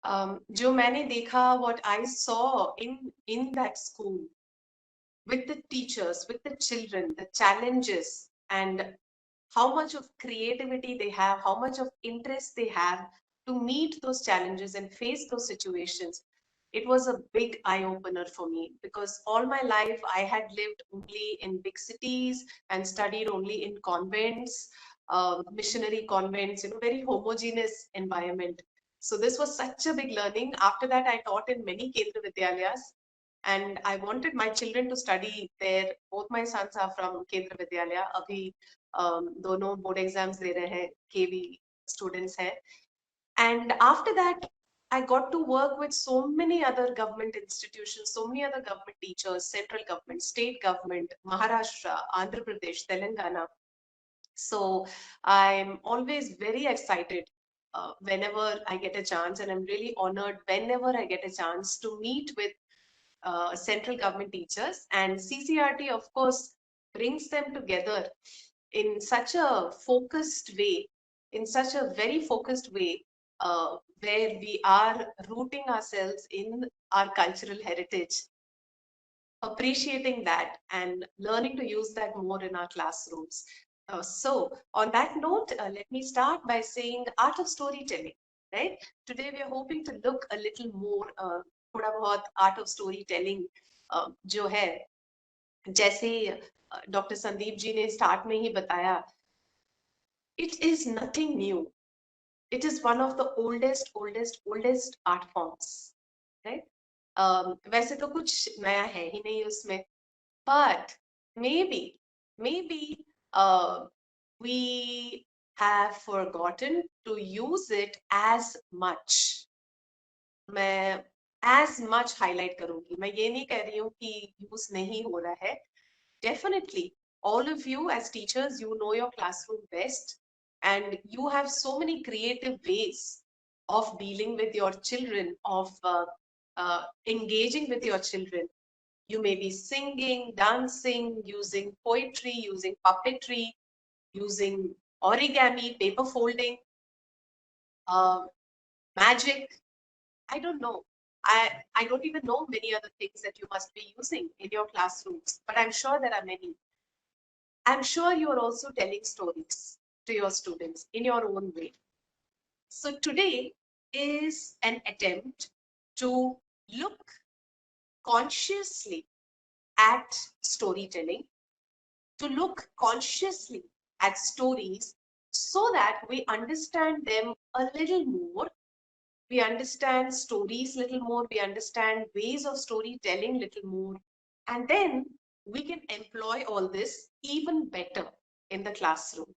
जो मैंने देखा, what I saw in that school, with the teachers, with the children, the challenges, and how much of creativity they have, how much of interest they have to meet those challenges and face those situations. It was a big eye opener for me because all my life I had lived only in big cities and studied only in convents, missionary convents, very homogeneous environment. So this was such a big learning. After that, I taught in many Kendra Vidyalayas, and I wanted my children to study there. Both my sons are from Kendra Vidyalaya. Abhi दोनों board exams दे रहे हैं, KV students हैं. And after that, I got to work with so many other government institutions, so many other government teachers, central government, state government, Maharashtra, Andhra Pradesh, Telangana. So I'm always very excited whenever I get a chance, and I'm really honored whenever I get a chance to meet with central government teachers. And CCRT, of course, brings them together in such a focused way, in such a very focused way, where we are rooting ourselves in our cultural heritage, appreciating that and learning to use that more in our classrooms. So on that note, let me start by saying art of storytelling, right? Today we are hoping to look a little more, थोड़ा बहुत art of storytelling जो है, जैसे doctor Sandeep ji ने start में ही बताया, it is nothing new. It is one of the oldest art forms, right? वैसे तो कुछ नया है ही नहीं उसमें, but maybe we have forgotten to use it as much. मैं as much highlight करूंगी. मैं ये नहीं कह रही हूँ कि use नहीं हो रहा है. Definitely, all of you as teachers, you know your classroom best, and you have so many creative ways of dealing with your children, of engaging with your children. You may be singing, dancing, using poetry, using puppetry, using origami, paper folding, uh, magic. I don't know. I don't even know many other things that you must be using in your classrooms, but I'm sure there are many. I'm sure you are also telling stories to your students in your own way. So today is an attempt to look consciously at storytelling, to look consciously at stories so that we understand them a little more. We understand stories little more, we understand ways of storytelling little more, and then we can employ all this even better in the classroom.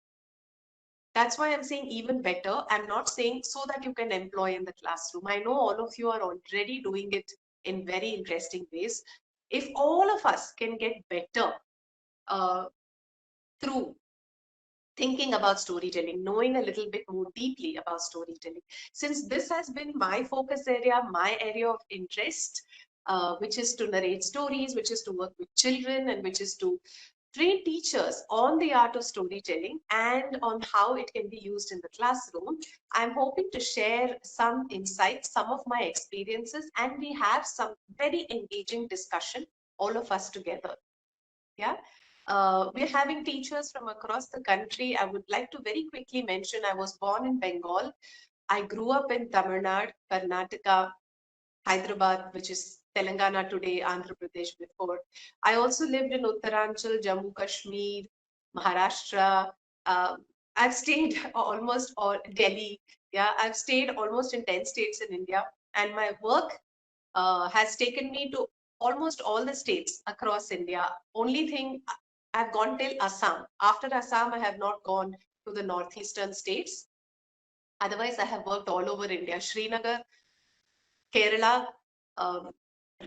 That's why I'm saying even better. I'm not saying so that you can employ in the classroom. I know all of you are already doing it in very interesting ways. If all of us can get better through thinking about storytelling, knowing a little bit more deeply about storytelling. Since this has been my focus area, my area of interest, which is to narrate stories, which is to work with children, and which is to train teachers on the art of storytelling and on how it can be used in the classroom, I'm hoping to share some insights, some of my experiences, and we have some very engaging discussion, all of us together. Yeah. We're having teachers from across the country. I would like to very quickly mention I was born in Bengal. I grew up in Tamil Nadu, Karnataka, Hyderabad, which is Telangana today, Andhra Pradesh before. I also lived in Uttaranchal, Jammu Kashmir, Maharashtra. I've stayed almost all Delhi. Yeah, I've stayed almost in 10 states in India, and my work has taken me to almost all the states across India. Only thing, I've gone till Assam. After Assam, I have not gone to the northeastern states. Otherwise, I have worked all over India. Srinagar, Kerala, um,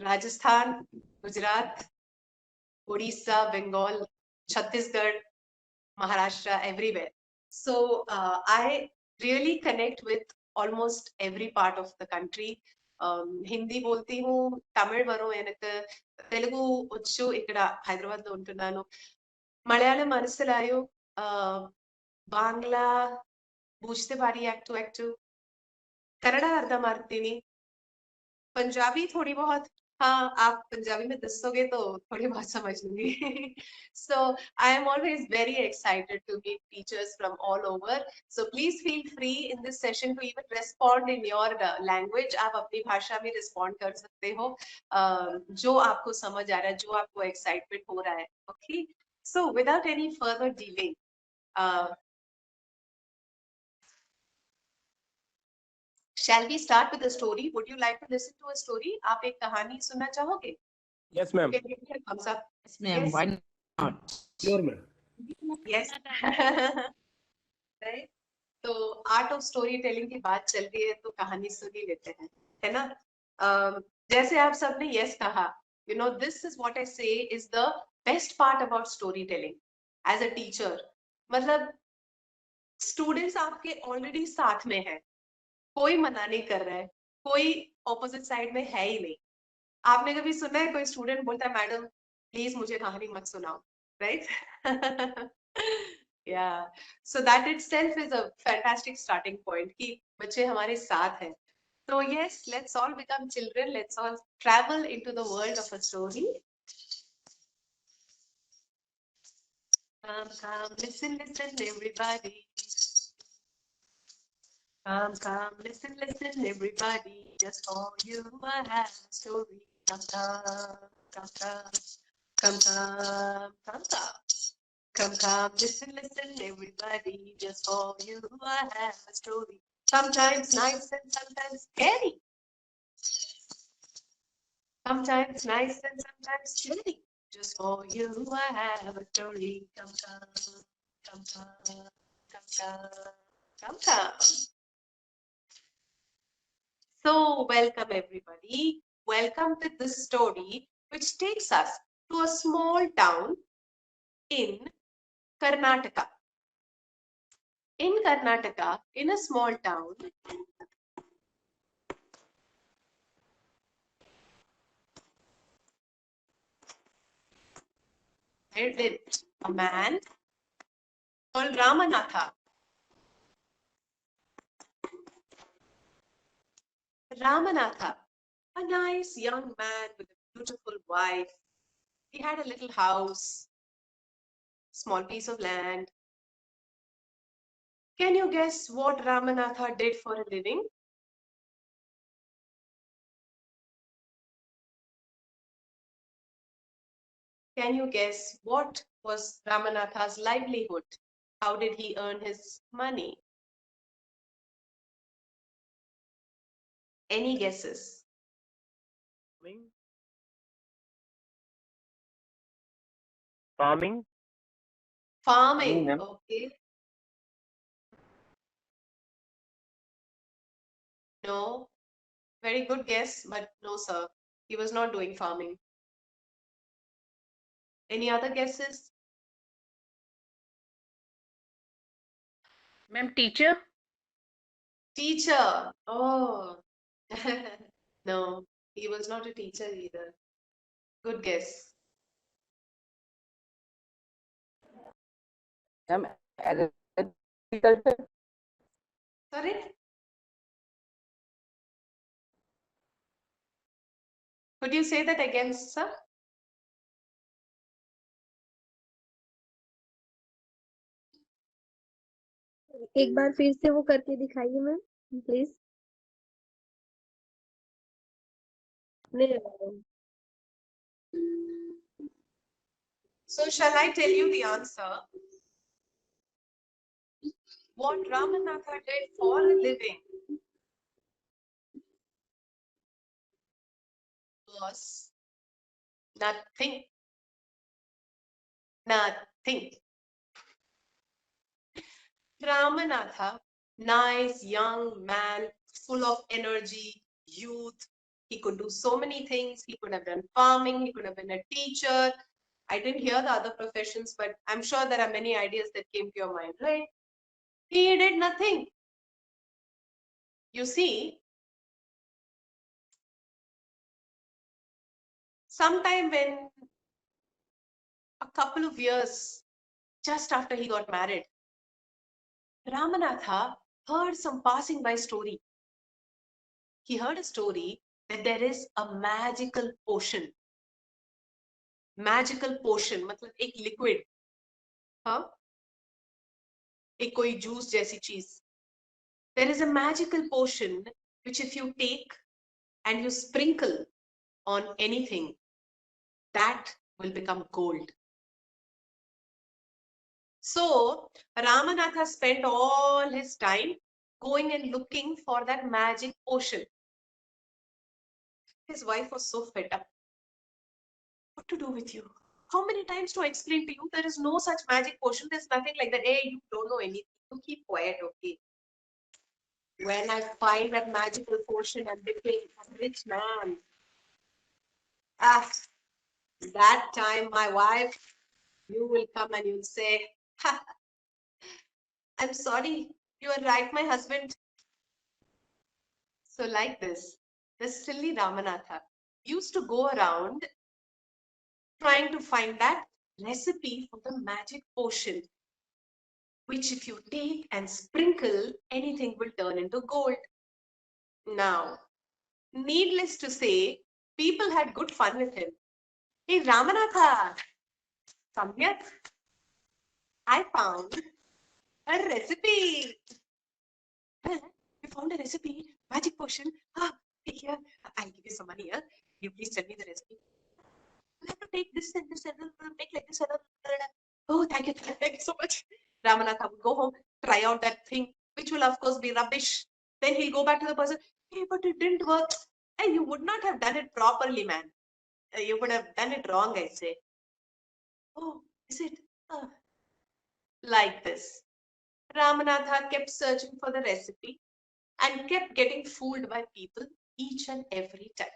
Rajasthan, Gujarat, Odisha, Bengal, Chhattisgarh, Maharashtra, everywhere. So I really connect with almost every part of the country. Hindi बोलती हूँ, తమిళ్ వరం எனக்கு, తెలుగు వచ్చు, ఇక్కడ హైదరాబాద్ లో ఉంటున్నాను, మలయాళం మనസ്സിലായോ, বাংলা বুঝতে পারি একটু একটু, ಕನ್ನಡ ಅರ್ಧ ಮಾಡ್ತೀನಿ, पंजाबी थोड़ी बहुत, हाँ आप पंजाबी में दसोगे तो थोड़ी बहुत समझ लूंगी. So I am always very excited to meet teachers from all over. So please feel free in this session to even respond in your language. आप अपनी भाषा में respond कर सकते हो, जो आपको समझ आ रहा है, जो आपको excitement हो रहा है. Okay. So without any further delay, shall we start with a story? Would you like to listen to a story? आप एक कहानी सुनना चाहोगे? Yes, ma'am. Can you give me a thumbs up? Yes, ma'am. Yes. Why not? Sure, ma'am. Yes. Right? तो art of story telling की बात चल रही है तो कहानी सुन ही लेते हैं, है ना? जैसे आप सबने यस कहा, you know this is what I say is the best part about storytelling as a teacher. मतलब स्टूडेंट्स आपके ऑलरेडी साथ में है, कोई मना नहीं कर रहा है, कोई ऑपोजिट साइड में है ही नहीं. आपने कभी सुना है कोई स्टूडेंट बोलता है मैडम प्लीज मुझे कहानी मत सुनाओ, राइट? या so that itself is a fantastic starting point कि बच्चे हमारे साथ हैं. So yes, let's all become children. Let's all travel into the world of a story. Come, listen, listen, everybody. Come, listen, listen, everybody. Just for you, I have a story. Come, come, come, come, come, come, listen, listen, everybody. Just for you, I have a story. Sometimes nice and sometimes scary. Sometimes nice and sometimes scary. Just for you, I have a story. Come, come, come, come. So welcome everybody. Welcome to this story which takes us to a small town in Karnataka. In Karnataka, in a small town, there lived a man called Ramanatha. Ramanatha, a nice young man with a beautiful wife. He had a little house, small piece of land. Can you guess what Ramanatha did for a living? Can you guess what was Ramanatha's livelihood? How did he earn his money? Any guesses? Farming. Farming. ma'am. Okay. No. Very good guess, but no, sir. He was not doing farming. Any other guesses? Ma'am, teacher? Teacher. Oh. No, he was not a teacher either. Good guess. Ma'am, agriculture. Sorry? Could you say that again, sir? एक बार फिर से वो करके दिखाइए ma'am please. So shall I tell you the answer? What Ramanatha did for a living was nothing. Nothing. Ramanatha, nice young man, full of energy, youth. He could do so many things. He could have done farming. He could have been a teacher. I didn't hear the other professions, but I'm sure there are many ideas that came to your mind, right? He did nothing. You see, sometime when a couple of years just after he got married, Ramanatha heard some passing by story. He heard a story that there is a magical potion. Magical potion मतलब एक liquid, हाँ, एक कोई juice जैसी चीज. There is a magical potion which if you take and you sprinkle on anything, that will become gold. So Ramanatha spent all his time going and looking for that magic potion. His wife was so fed up. What to do with you? How many times do I explain to you? There is no such magic potion. There's nothing like that. Hey, you don't know anything. You keep quiet, okay? When I find that magical potion and became a rich man, that time my wife, you will come and you'll say, ha, I'm sorry, you are right, my husband. So like this silly Ramanatha used to go around trying to find that recipe for the magic potion, which if you take and sprinkle, anything will turn into gold. Now, needless to say, people had good fun with him. Hey, Ramanatha, come here. I found a recipe. Well, you found a recipe, magic potion. Here, I'll give you some money. You please tell me the recipe. You have to take this and this and take like this and oh, thank you so much. Ramanatha would go home, try out that thing, which will of course be rubbish. Then he'll go back to the person. Hey, but it didn't work. Hey, you would not have done it properly, man. You would have done it wrong, I say. Oh, is it? Like this. Ramanatha kept searching for the recipe and kept getting fooled by people each and every time.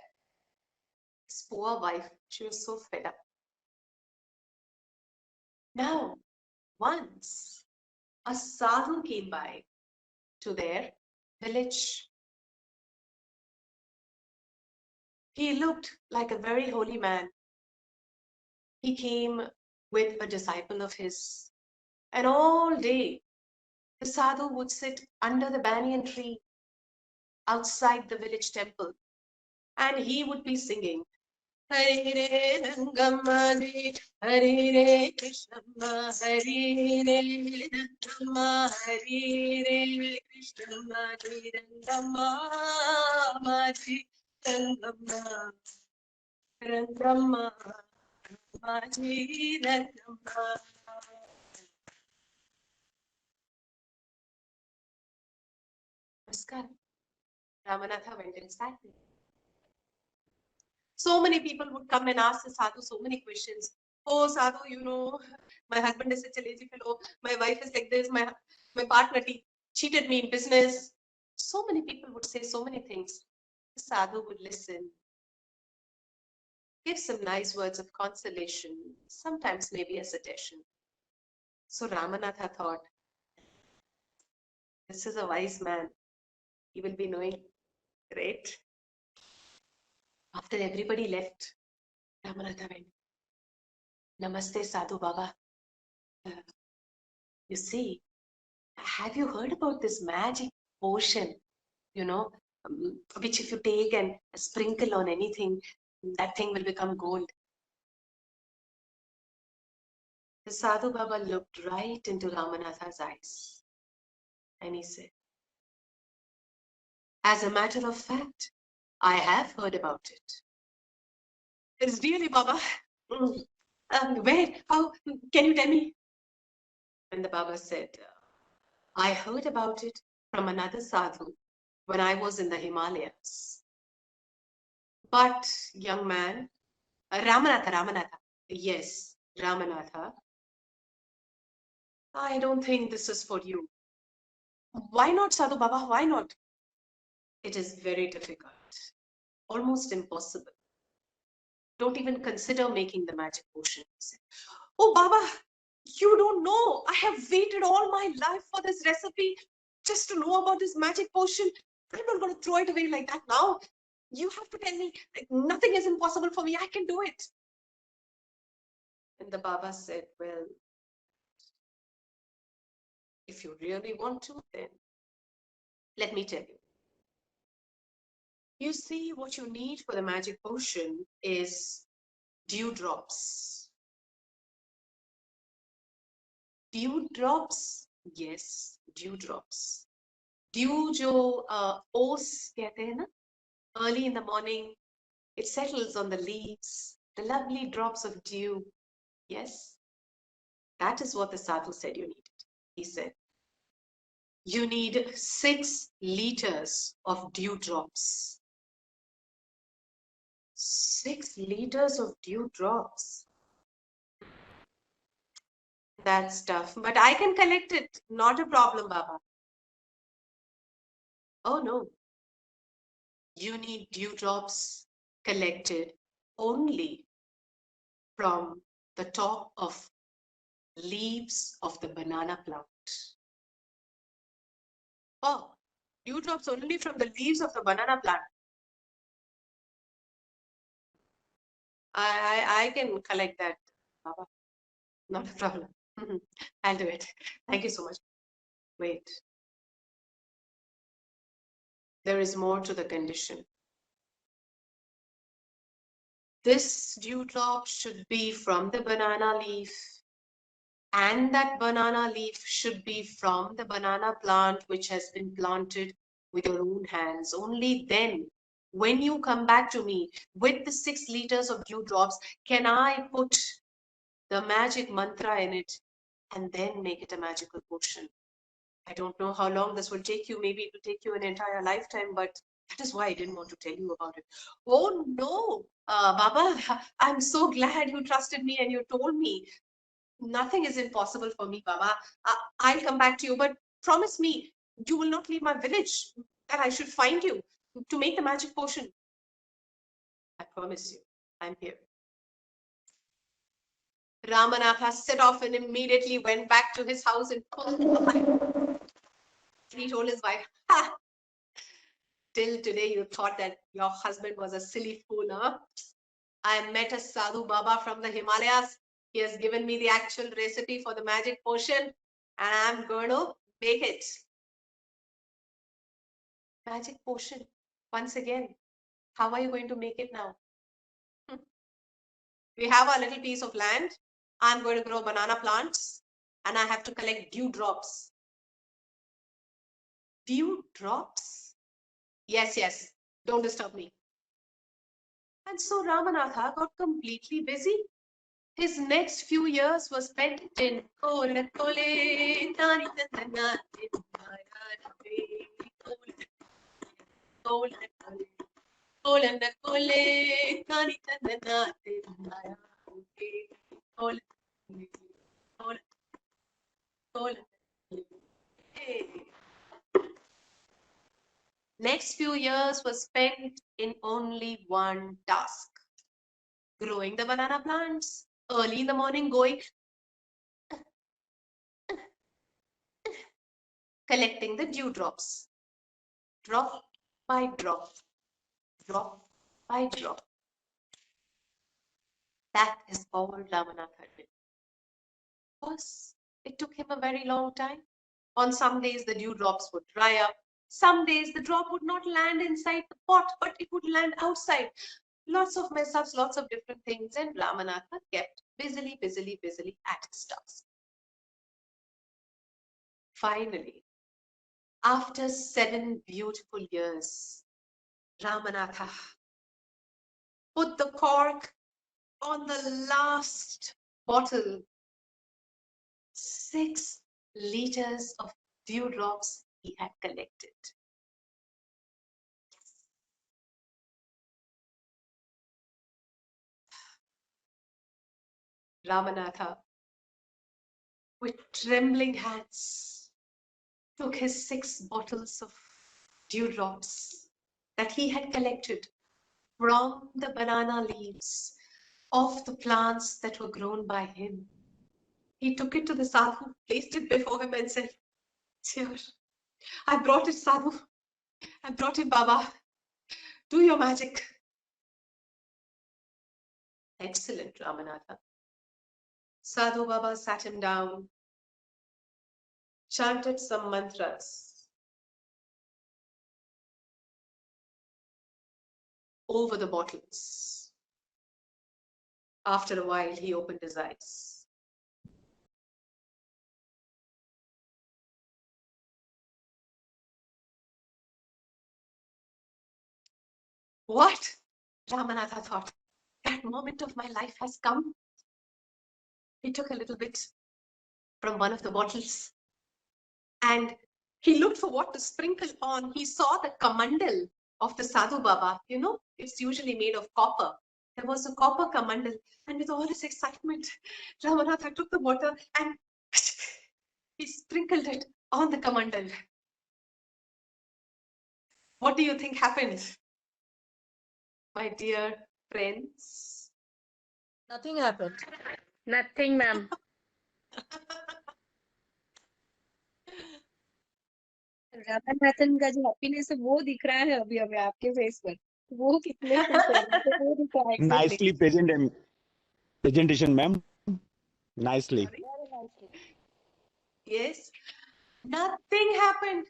His poor wife, she was so fed up. Now, once a sadhu came by to their village. He looked like a very holy man. He came with a disciple of his, and all day the sadhu would sit under the banyan tree outside the village temple, and he would be singing, Hare Re Rangamma Hare Re Krishna Hare Re Rangamma Hare Re Krishna Hare Rangamma Hare Rangamma Rangamma Hare Rangamma. Namaskar. Ramanatha went inside. So many people would come and ask the sadhu so many questions. Oh, sadhu, you know, my husband is such a lazy fellow. My wife is like this. My partner cheated me in business. So many people would say so many things. The sadhu would listen, give some nice words of consolation, sometimes maybe a suggestion. So Ramanatha thought, this is a wise man. He will be knowing. Great. After everybody left, Ramanatha went, Namaste, Sadhu Baba. You see, have you heard about this magic potion, you know, which if you take and sprinkle on anything, that thing will become gold? The Sadhu Baba looked right into Ramanatha's eyes and he said, as a matter of fact, I have heard about it. It's really, Baba. Where? How? Can you tell me? And the Baba said, I heard about it from another sadhu when I was in the Himalayas. But, young man, Ramanatha, yes, Ramanatha, I don't think this is for you. Why not, Sadhu Baba? Why not? It is very difficult, almost impossible. Don't even consider making the magic potion. Oh, Baba, you don't know. I have waited all my life for this recipe just to know about this magic potion. I'm not going to throw it away like that now. You have to tell me, like, nothing is impossible for me. I can do it. And the Baba said, well, if you really want to, then let me tell you. You see, what you need for the magic potion is dewdrops. Dewdrops? Yes, dewdrops. Dew जो ओस कहते हैं ना, early in the morning, it settles on the leaves, the lovely drops of dew. Yes, that is what the sadhu said you needed. He said, you need 6 liters of dewdrops. 6 liters of dewdrops. That's tough, but I can collect it. Not a problem, Baba. Oh no. You need dewdrops collected only from the top of leaves of the banana plant. Oh, dewdrops only from the leaves of the banana plant. I can collect that, Baba. Not a problem. I'll do it. Thank you so much. Wait. There is more to the condition. This dewdrop should be from the banana leaf, and that banana leaf should be from the banana plant which has been planted with your own hands. Only then, when you come back to me with the 6 liters of dewdrops, can I put the magic mantra in it and then make it a magical potion. I don't know how long this will take you. Maybe it will take you an entire lifetime, but that is why I didn't want to tell you about it. Oh no, Baba, I'm so glad you trusted me and you told me. Nothing is impossible for me, Baba. I'll come back to you, but promise me you will not leave my village, that I should find you to make the magic potion. I promise you, I'm here. Ramanatha set off and immediately went back to his house and he told his wife, ha! Till today you thought that your husband was a silly fool, huh? I met a Sadhu Baba from the Himalayas. He has given me the actual recipe for the magic potion and I'm going to make it. Magic potion. Once again, how are you going to make it now? We have a little piece of land. I'm going to grow banana plants and I have to collect dewdrops. Dewdrops? Yes, yes. Don't disturb me. And so Ramanatha got completely busy. His next few years were spent in Next few years were spent in only one task. Growing the banana plants, early in the morning going, collecting the dewdrops, drop by drop, drop by drop. That is all Ramanatha did. Of course, it took him a very long time. On some days, the dewdrops would dry up. Some days, the drop would not land inside the pot, but it would land outside. Lots of mess ups, lots of different things, and Ramanatha kept busily at his task. Finally, after 7 beautiful years, Ramanatha put the cork on the last bottle. 6 liters of dewdrops he had collected. Ramanatha, with trembling hands, took his 6 bottles of dewdrops that he had collected from the banana leaves of the plants that were grown by him. He took it to the sadhu, placed it before him and said, "Here, I brought it, sadhu. I brought it, Baba. Do your magic." Excellent, Ramanatha. Sadhu Baba sat him down, chanted some mantras, over the bottles. After a while, he opened his eyes. What? Ramanatha thought, that moment of my life has come. He took a little bit from one of the bottles and he looked for what to sprinkle on. He saw the kamandal of the Sadhu Baba. You know, it's usually made of copper. There was a copper kamandal, and with all his excitement, Ramanatha took the water and he sprinkled it on the kamandal. What do you think happened, my dear friends? Nothing happened. Nothing, ma'am. Ramanathan का जो happiness है वो दिख रहा है अभी हमें आपके फेस पर वो कितने खुश है मुझे वो दिख रहा है exactly. Nicely presentation, ma'am. Nicely. Yes, nothing happened.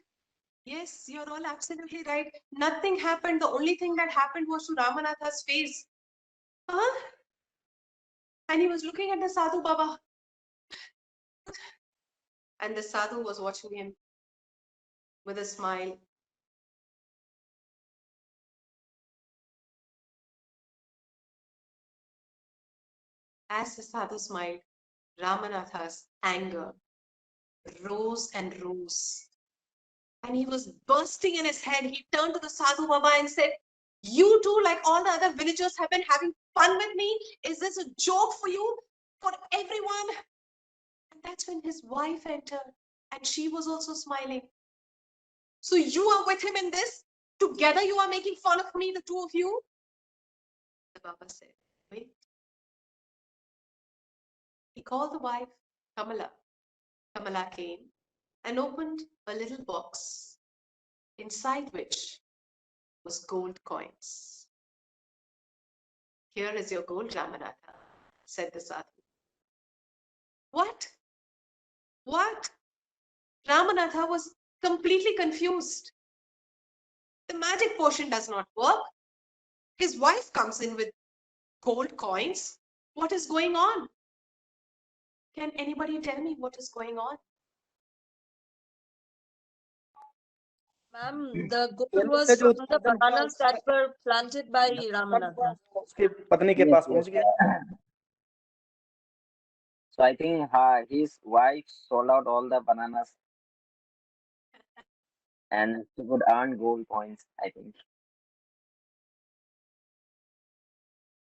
Yes, you're all absolutely right. Nothing happened. The only thing that happened was to Ramanatha's face. Huh? And he was looking at the Sadhu Baba. And the Sadhu was watching him with a smile. As the Sadhu smiled, Ramanatha's anger rose and rose. And he was bursting in his head. He turned to the Sadhu Baba and said, "You too, like all the other villagers, have been having fun with me? Is this a joke for you? For everyone?" And that's when his wife entered. And she was also smiling. "So you are with him in this? Together you are making fun of me, the two of you?" The Baba said, "Wait." He called the wife, Kamala. Kamala came and opened a little box, inside which was gold coins. "Here is your gold, Ramanatha," said the Sadhu. What? What? Ramanatha was completely confused. The magic potion does not work. His wife comes in with gold coins. What is going on? Can anybody tell me what is going on? Ma'am, the gold was from the bananas that were planted by Ramanatha. उसके पत्नी के पास पहुंच गया. So I think his wife sold out all the bananas and she could earn gold coins, I think.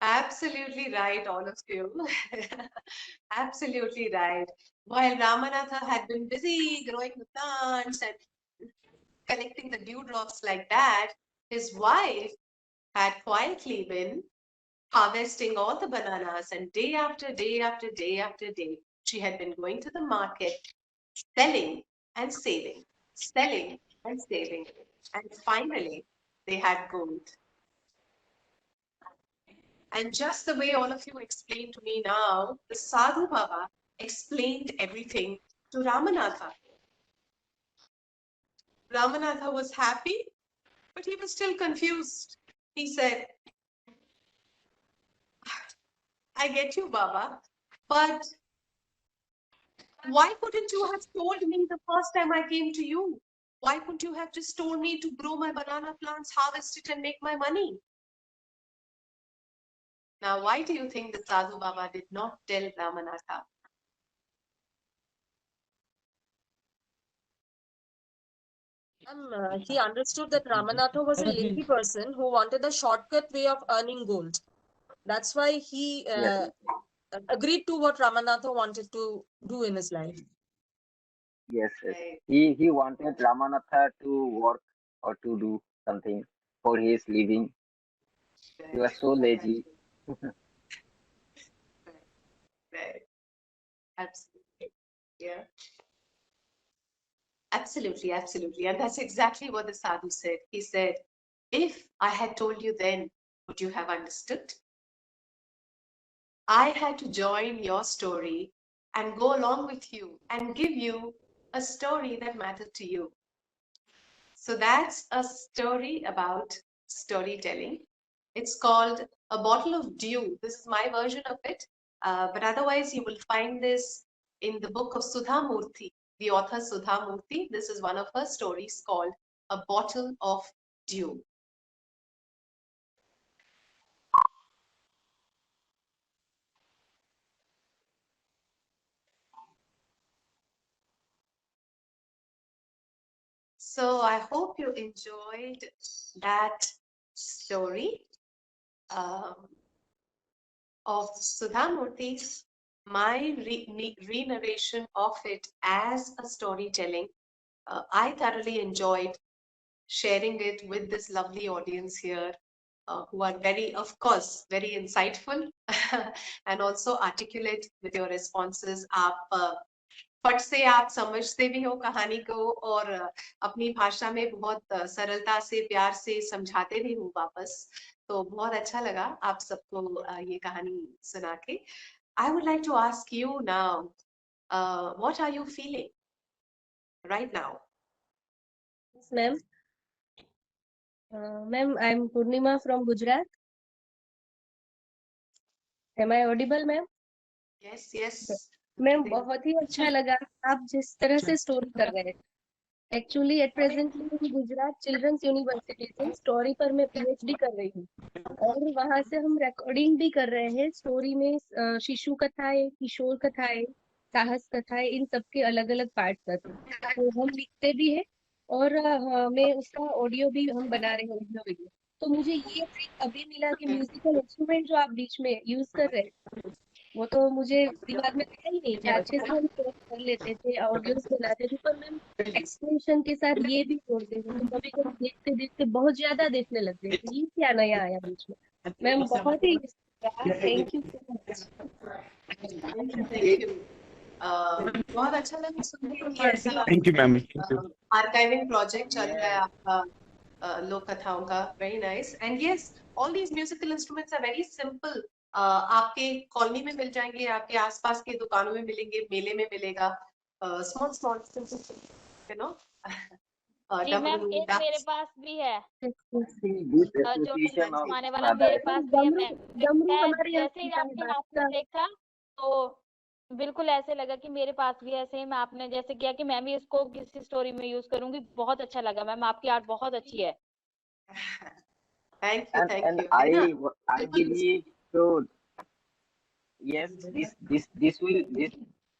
Absolutely right, all of you. Absolutely right. While Ramanatha had been busy growing the plants and collecting the dewdrops like that, his wife had quietly been harvesting all the bananas, and day after day after day after day, she had been going to the market, selling and saving, selling and saving. And finally, they had gold. And just the way all of you explained to me now, the Sadhu Baba explained everything to Ramanatha. Ramanatha was happy, but he was still confused. He said, "I get you, Baba, but why couldn't you have told me the first time I came to you? Why couldn't you have just told me to grow my banana plants, harvest it, and make my money?" Now, why do you think the Sadhu Baba did not tell Ramanatha? He understood that Ramanatha was a lazy person who wanted a shortcut way of earning gold. That's why he Yes, agreed to what Ramanatha wanted to do in his life. yes, yes. Right, He wanted Ramanatha to work or to do something for his living. He was right, so lazy. right. Absolutely. Yeah. Absolutely, absolutely. And that's exactly what the Sadhu said. He said, "If I had told you then, would you have understood? I had to join your story and go along with you and give you a story that mattered to you." So that's a story about storytelling. It's called A Bottle of Dew. This is my version of it. But otherwise, you will find this in the book of Sudha Murthy, the author Sudha Murthy. This is one of her stories called A Bottle of Dew. So I hope you enjoyed that story of Sudha Murthy's, my re-narration of it as a storytelling. I thoroughly enjoyed sharing it with this lovely audience here, who are very, of course, very insightful and also articulate with your responses. फट से आप समझते भी हो कहानी को और अपनी भाषा में बहुत सरलता से प्यार से समझाते भी हो वापस, तो बहुत अच्छा लगा आप सबको ये कहानी सुना के. I would like to ask you now, what are you feeling right now? Yes, ma'am. Ma'am, I'm Purnima from Gujarat. Am I audible, ma'am? Yes, yes. Ma'am बहुत ही अच्छा लगा आप जिस तरह से स्टोरी कर रहे हैं. एक्चुअली एट प्रेजेंटली हम गुजरात चिल्ड्रंस यूनिवर्सिटी से स्टोरी पर मैं पीएचडी कर रही हूँ और वहां से हम रिकॉर्डिंग भी कर रहे हैं. स्टोरी में शिशु कथाएं, किशोर कथाएं, साहस कथाएं, इन सब के अलग अलग पार्ट करते हैं. तो हम लिखते भी है और हमें उसका ऑडियो भी हम बना रहे हैं, ऑडियो वीडियो. तो मुझे ये अभी मिला कि म्यूजिकल इंस्ट्रूमेंट जो आप बीच में यूज कर रहे हैं वो तो मुझे दिमाग में था ही नहीं. अच्छे से हम रिकॉर्ड कर लेते थे, ऑडियोज बनाते थे, पर मैम एक्सप्रेशन के साथ ये भी जोड़ते थे. तो कभी कभी देखते देखते बहुत ज्यादा देखने लगते थे. ये क्या नया आया बीच में. मैम बहुत ही thank you so much. Thank you. बहुत अच्छा लगा सुन के ऐसा Thank you, ma'am. Archiving project चल रहा है आपका लोक कथाओं का. Very nice. And yes, all these musical instruments are very simple. आपके कॉलोनी में मिल जाएंगे, आपके आसपास के दुकानों में मिलेंगे, मेले में मिलेगा. स्मॉल स्मॉल यू नो जी मैम, एक मेरे पास भी है This जो association of घुमाने वाला Radha मेरे पास भी है. डमरू मैं हमारे यहाँ जैसे ही मिलता है, आपके हाथ बादशाह. में देखा तो बिल्कुल ऐसे लगा कि मेरे पास भी ऐसे ही. मैं आपने जैसे किया कि मैं भी इसको किसी स्टोरी में यूज करूंगी. बहुत अच्छा लगा मैम, आपकी आर्ट बहुत अच्छी है. Thank you, and thank and you. I believe so. Yes, this will this.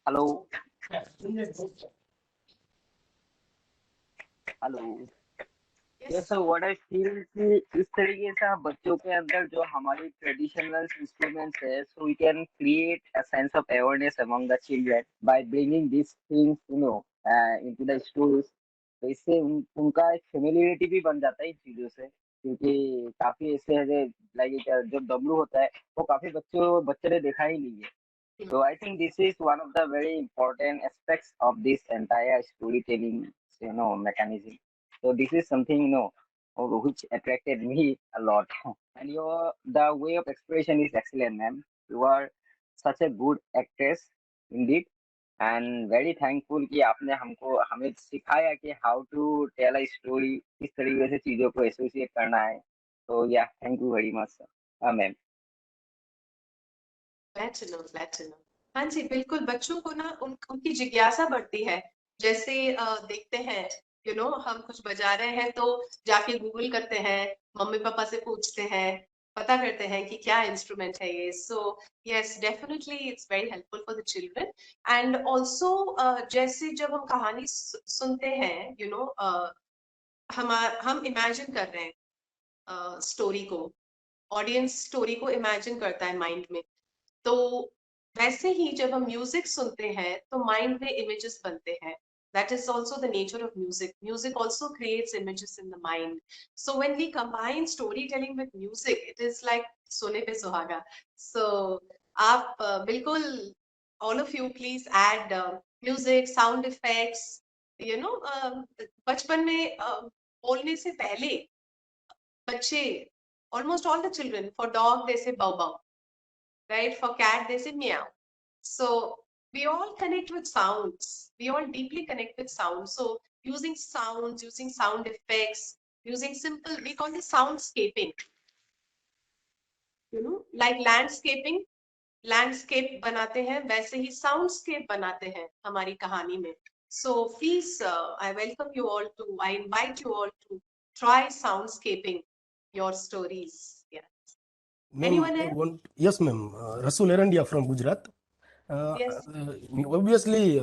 Hello, hello. Yes, so what I feel कि इस तरीके से हम बच्चों के अंदर जो हमारी ट्रेडिशनल इंस्ट्रूमेंट्स है, so we can create a sense of awareness among the children by bringing these things, into the schools. तो इससे उनका एक फेमिलियरिटी भी बन जाता है इन चीजों से, क्योंकि काफी ऐसे है लाइक जो डमरू होता है वो काफी बच्चे ने देखा ही नहीं है. So I think this is one of the very important aspects of this entire storytelling, mechanism. So this is something, which attracted me a lot. And the way of expression is excellent, ma'am. You are such a good actress indeed, and very thankful कि आपने हमें सिखाया कि how to tell a story, किस तरीके से चीजों को associate करना है. So yeah, thank you very much, ma'am. Platinum. हाँ जी, बिल्कुल. बच्चों को ना उनकी जिज्ञासा बढ़ती है. जैसे देखते हैं, हम कुछ बजा रहे हैं तो जाके गूगल करते हैं, मम्मी पापा से पूछते हैं, पता करते हैं कि क्या इंस्ट्रूमेंट है ये. So yes, definitely it's very helpful for the children. And also जैसे जब हम कहानी सुनते हैं, हम इमेजिन कर रहे हैं स्टोरी को, ऑडियंस स्टोरी को इमेजिन करता है माइंड में. तो वैसे ही जब हम म्यूजिक सुनते हैं तो माइंड में इमेजेस बनते हैं. That is also the nature of music. Music also creates images in the mind. So when we combine storytelling with music, it is like सोने पे सुहागा. So आप बिल्कुल, all of you please add music, sound effects. बचपन में बोलने से पहले बच्चे, almost all the children, for dog they say bow bow. Right? For cat, they say meow. So we all connect with sounds. We all deeply connect with sounds. So using sounds, using sound effects, using simple, we call this soundscaping. like landscape बनाते हैं, वैसे ही soundscape बनाते हैं हमारी कहानी में. So please, I welcome you all to, I invite you all to try soundscaping your stories. Yeah. Anyone else? Yes, ma'am. Rasul Erandia from Gujarat. Yes. Obviously,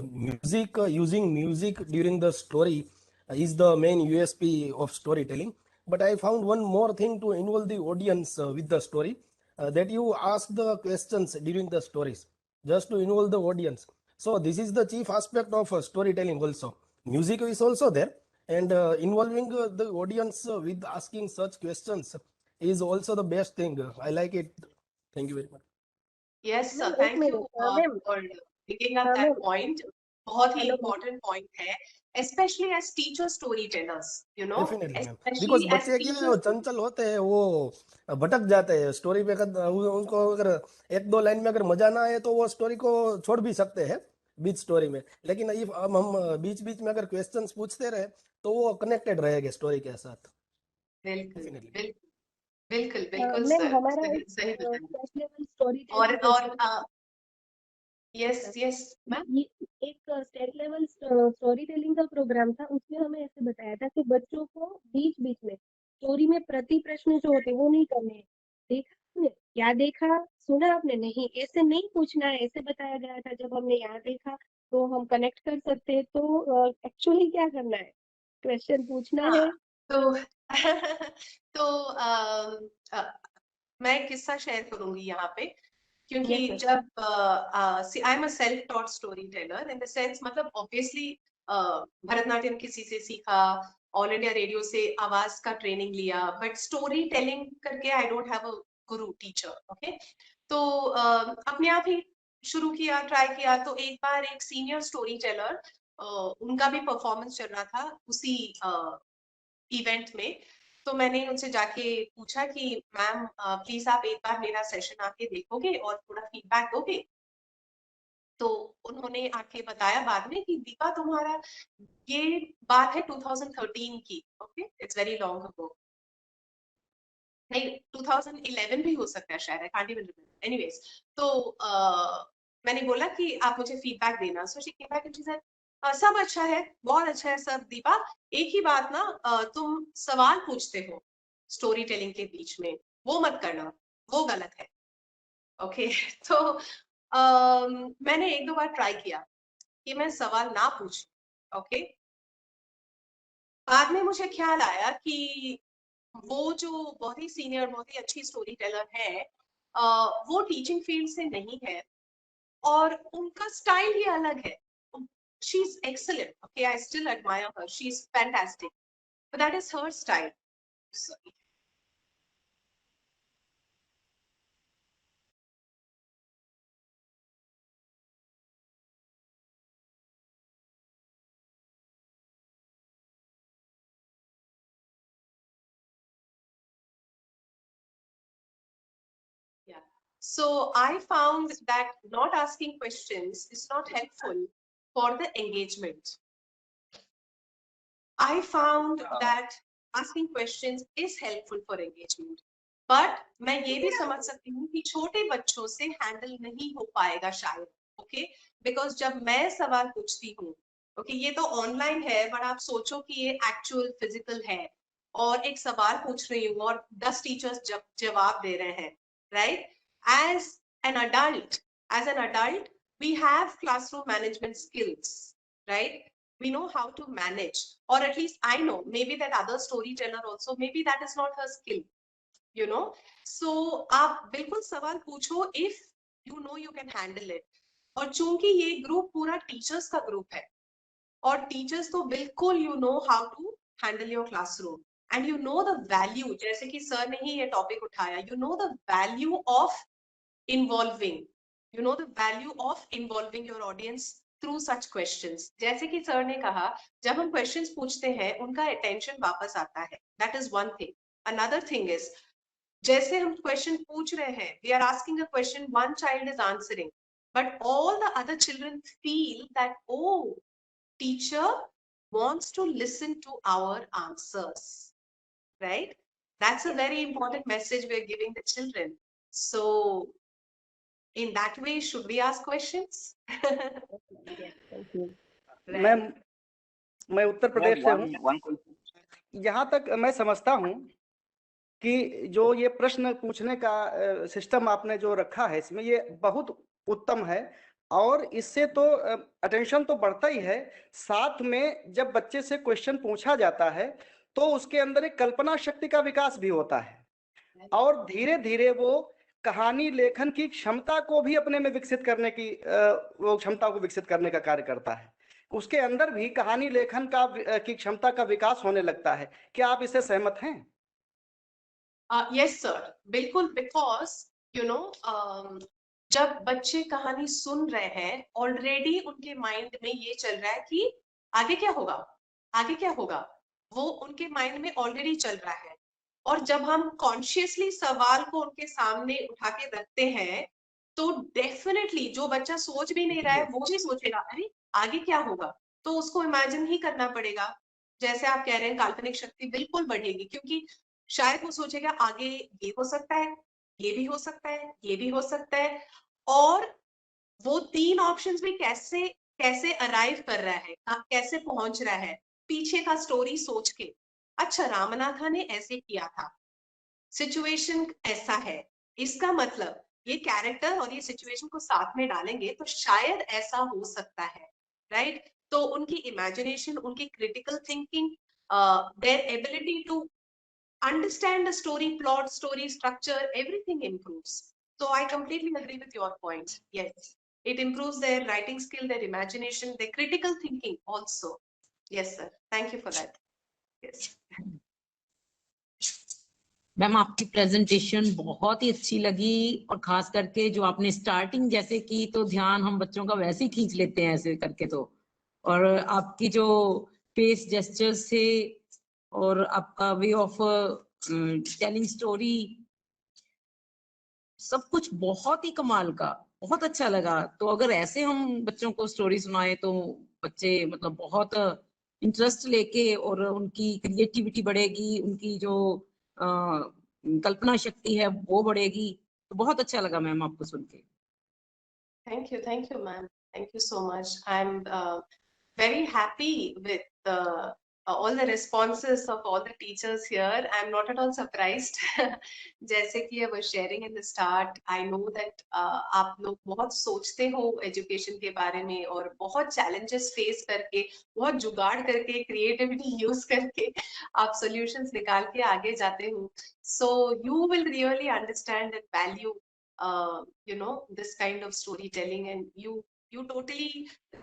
using music during the story is the main USP of storytelling. But I found one more thing to involve the audience with the story, that you ask the questions during the stories, just to involve the audience. So this is the chief aspect of storytelling also. Music is also there, and involving the audience with asking such questions is also the best thing. I like it. Thank you very much. Yes, sir. Ma'am, एक Thank you minute, ma'am, for picking up that ma'am, point. बहुत ही hello, important point है, especially as teacher storytellers, you know, definitely ma'am, especially because as बच्चे क्या है, teacher. वो चंचल होते हैं, वो भटक जाते हैं स्टोरी पे. उनको अगर एक दो लाइन में अगर मजा ना आए तो वो स्टोरी को छोड़ भी सकते हैं बीच स्टोरी में. लेकिन इफ हम बीच बीच में अगर क्वेश्चंस पूछते रहे तो वो कनेक्टेड रहेंगे स्टोरी के साथ. बिल्कुल डेफिनेटली. बिल्कुल बिल्कुल मैम, सर, हमारा सही एक सही बताया. फर्स्ट लेवल स्टोरी और यस यस मैम. ये एक स्टेट लेवल स्टोरी टेलिंग का प्रोग्राम था. उसमें हमें ऐसे बताया था कि बच्चों को बीच बीच में स्टोरी में प्रति प्रश्न जो होते हैं वो नहीं करने हैं. देखा आपने, क्या देखा, सुना आपने, नहीं, ऐसे नहीं पूछना है, ऐसे बताया गया था. जब हमने यहाँ देखा तो हम कनेक्ट कर सकते हैं. तो एक्चुअली क्या करना है, क्वेश्चन पूछना है. तो तो मैं एक किस्सा शेयर करूंगी यहाँ पे, क्योंकि Yes, sir. जब I am a self taught story teller in the sense, मतलब ऑब्वियसली भरतनाट्यम किसी से सीखा, ऑल इंडिया रेडियो से आवाज का ट्रेनिंग लिया, बट स्टोरी टेलिंग करके I don't have a Guru teacher. Okay, तो अपने आप ही शुरू किया, ट्राई किया. तो एक बार एक सीनियर स्टोरी टेलर, उनका भी परफॉर्मेंस चल रहा था उसी इवेंट में. तो मैंने उनसे जाके पूछा कि मैम प्लीज आप एक बार मेरा सेशन आके देखोगे और थोड़ा फीडबैक दोगे. तो उन्होंने आके बताया बाद में कि दीपा तुम्हारा, ये बात है 2013 की. Okay, it's very long ago. नहीं, 2011 भी हो सकता है शायद, I can't even remember. Anyways, तो मैंने बोला कि आप मुझे फीडबैक देना. So she came back and she said सब अच्छा है, बहुत अच्छा है सब. दीपा, एक ही बात ना, तुम सवाल पूछते हो स्टोरी टेलिंग के बीच में, वो मत करना, वो गलत है. ओके. तो मैंने एक दो बार ट्राई किया कि मैं सवाल ना पूछूं. ओके, बाद में मुझे ख्याल आया कि वो जो बहुत ही सीनियर, बहुत ही अच्छी स्टोरी टेलर है, वो टीचिंग फील्ड से नहीं है और उनका स्टाइल ही अलग है. She is excellent. Okay, I still admire her. She is fantastic. But that is her style. Sorry. Yeah. So I found that not asking questions is not helpful for the engagement. I found that asking questions is helpful for engagement. But मैं ये भी समझ सकती हूँ कि छोटे बच्चों से हैंडल नहीं हो पाएगा शायद. ओके, बिकॉज जब मैं सवाल पूछती हूँ, ओके, ये तो ऑनलाइन है, बट आप सोचो कि ये एक्चुअल फिजिकल है और एक सवाल पूछ रही हूँ और 10 टीचर्स जवाब दे रहे हैं, right? As an adult, we have classroom management skills, right? We know how to manage, or at least I know. Maybe that other storyteller also, maybe that is not her skill, you know. So आप बिल्कुल सवाल पूछो if you know you can handle it. और चूंकि ये group पूरा teachers का group है और टीचर्स तो बिल्कुल you know how to handle your classroom and you know the value, जैसे कि सर ने ही ये टॉपिक उठाया, you know the value of involving your audience through such questions. जैसे कि सर ने कहा, जब हम questions पूछते हैं उनका attention वापस आता है. That is one thing. Another thing is, जैसे हम question पूछ रहे हैं, we are asking a question, one child is answering, but all the other children feel that, oh, teacher wants to listen to our answers, right? That's a very important message we're giving the children. So in that way, should we ask questions? Thank you. Right. मैं उत्तर प्रदेश से हूँ। one question. यहाँ तक मैं समझता हूँ कि जो ये प्रश्न पूछने का सिस्टम आपने जो रखा है इसमें, ये बहुत उत्तम है और इससे तो अटेंशन तो बढ़ता ही है। साथ में जब बच्चे से क्वेश्चन पूछा जाता है तो उसके अंदर एक कल्पना शक्ति का विकास भी होता है और धीरे धीरे वो कहानी लेखन की क्षमता को भी अपने में विकसित करने की वो क्षमता को विकसित करने का कार्य करता है। उसके अंदर भी कहानी लेखन की क्षमता का विकास होने लगता है। क्या आप इससे सहमत हैं? Yes sir, बिल्कुल, because you know जब बच्चे कहानी सुन रहे हैं ऑलरेडी उनके माइंड में ये चल रहा है कि आगे क्या होगा, आगे क्या होगा, वो उनके माइंड में ऑलरेडी चल रहा है। और जब हम कॉन्शियसली सवाल को उनके सामने उठा के रखते हैं तो डेफिनेटली जो बच्चा सोच भी नहीं रहा है वो भी सोचेगा अरे आगे क्या होगा, तो उसको इमेजिन ही करना पड़ेगा। जैसे आप कह रहे हैं काल्पनिक शक्ति बिल्कुल बढ़ेगी, क्योंकि शायद वो सोचेगा आगे ये हो सकता है, ये भी हो सकता है, ये भी हो सकता है, और वो 3 ऑप्शंस भी कैसे कैसे अराइव कर रहा है, कैसे पहुंच रहा है, पीछे का स्टोरी सोच के। अच्छा, रामनाथा ने ऐसे किया था, सिचुएशन ऐसा है, इसका मतलब ये कैरेक्टर और ये सिचुएशन को साथ में डालेंगे तो शायद ऐसा हो सकता है, राइट? तो उनकी इमेजिनेशन, उनकी critical thinking, their ability to understand the story, plot, story structure, everything improves. So I completely agree with your point. Yes, it improves their writing skill, their imagination, their critical thinking also. Yes sir, thank you for that. Yes. Ma'am आपकी presentation बहुत ही अच्छी लगी और खास करके जो आपने starting जैसे की तो ध्यान हम बच्चों का वैसे ही खींच लेते हैं ऐसे करके तो, और आपकी जो फेस जेस्चर्स थे और आपका वे ऑफ टेलिंग स्टोरी, सब कुछ बहुत ही कमाल का, बहुत अच्छा लगा। तो अगर ऐसे हम बच्चों को स्टोरी सुनाए तो बच्चे मतलब बहुत इंटरेस्ट लेके, और उनकी क्रिएटिविटी बढ़ेगी, उनकी जो कल्पना शक्ति है वो बढ़ेगी। तो बहुत अच्छा लगा मैम आपको सुन के। Thank you ma'am, thank you so much. I'm very happy with all the responses of all the teachers here. I'm not at all surprised. जैसे कि I was sharing in the start, I know that आप लोग बहुत सोचते हो education के बारे में और बहुत challenges face करके, बहुत जुगाड़ करके, creativity use करके आप solutions निकाल के आगे जाते हो. So you will really understand and value you know this kind of storytelling, and you totally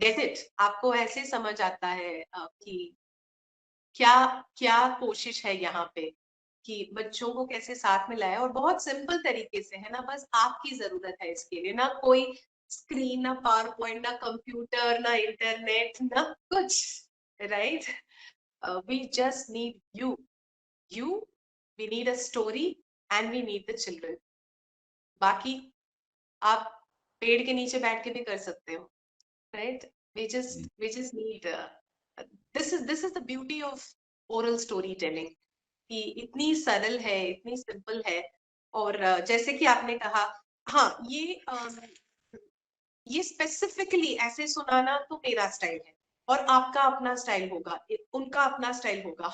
get it. आपको ऐसे समझ आता है कि क्या क्या कोशिश है यहाँ पे कि बच्चों को कैसे साथ में लाए, और बहुत सिंपल तरीके से है ना, बस आपकी जरूरत है इसके लिए, ना कोई स्क्रीन, ना पावर पॉइंट, ना कंप्यूटर, ना इंटरनेट, ना कुछ, right? We just need you, we need a story and we need the children. बाकी आप पेड़ के नीचे बैठ के भी कर सकते हो, right? We just need this is the beauty of oral storytelling, कि इतनी सरल है, इतनी सिंपल है। और जैसे कि आपने कहा, हाँ, ये स्पेसिफिकली ऐसे सुनाना तो मेरा स्टाइल है और आपका अपना स्टाइल होगा, उनका अपना स्टाइल होगा,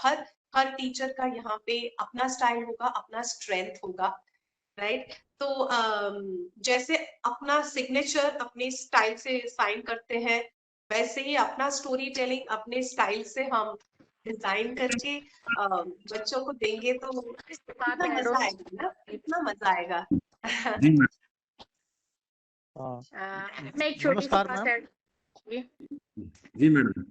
हर टीचर का यहाँ पे अपना स्टाइल होगा, अपना स्ट्रेंथ होगा, राइट? तो जैसे अपना सिग्नेचर अपने स्टाइल से साइन करते हैं, वैसे ही अपना स्टोरी टेलिंग अपने स्टाइल से हम डिजाइन करके बच्चों को देंगे तो कितना मजा आएगा ना, कितना मजा आएगा। मैं एक छोटी सी बात ऐड, जी मैडम।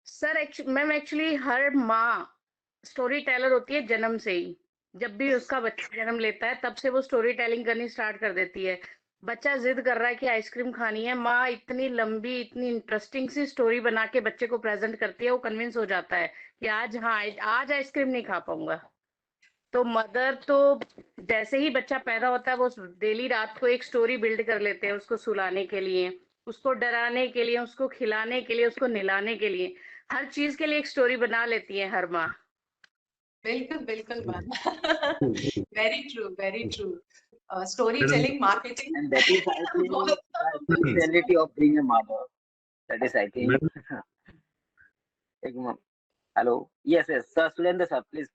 सर मैम एक्चुअली हर माँ स्टोरी टेलर होती है जन्म से ही। जब भी उसका बच्चा जन्म लेता है तब से वो स्टोरी टेलिंग करनी स्टार्ट कर देती है। बच्चा जिद कर रहा है कि आइसक्रीम खानी है, माँ इतनी लंबी इतनी इंटरेस्टिंग सी स्टोरी बना के बच्चे को प्रेजेंट करती है, वो कन्विंस हो जाता है कि आज आइसक्रीम नहीं खा पाऊंगा। तो मदर तो जैसे ही बच्चा पैदा होता है वो डेली रात को एक स्टोरी बिल्ड कर लेते हैं उसको सुलाने के लिए, उसको डराने के लिए, उसको खिलाने के लिए, उसको नहलाने के लिए, हर चीज के लिए एक स्टोरी बना लेती है हर माँ। बिल्कुल ma'am, very true, very true. Story telling marketing And that is, I think, the speciality of being a mother. That is, I think. Hello. Yes, sir. Surendra sir, please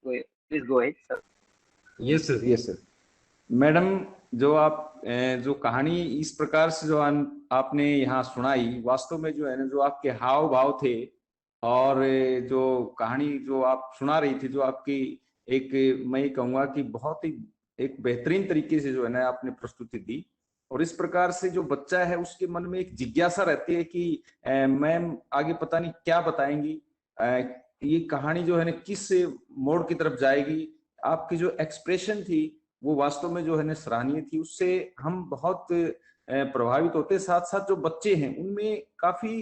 go ahead, sir. Yes sir, yes sir. Madam, जो आप जो कहानी इस प्रकार से जो आपने यहाँ सुनाई, वास्तव में जो है ना, जो आपके हाव भाव थे और जो कहानी जो आप सुना रही थी, जो आपकी एक, मैं कहूँगा कि बहुत ही एक बेहतरीन तरीके से जो है ना आपने प्रस्तुति दी। और इस प्रकार से जो बच्चा है उसके मन में एक जिज्ञासा रहती है कि मैम आगे पता नहीं क्या बताएंगी, ये कहानी जो है ना किस मोड़ की तरफ जाएगी। आपकी जो एक्सप्रेशन थी वो वास्तव में जो है ना सराहनीय थी, उससे हम बहुत प्रभावित होते। साथ साथ जो बच्चे हैं उनमें काफी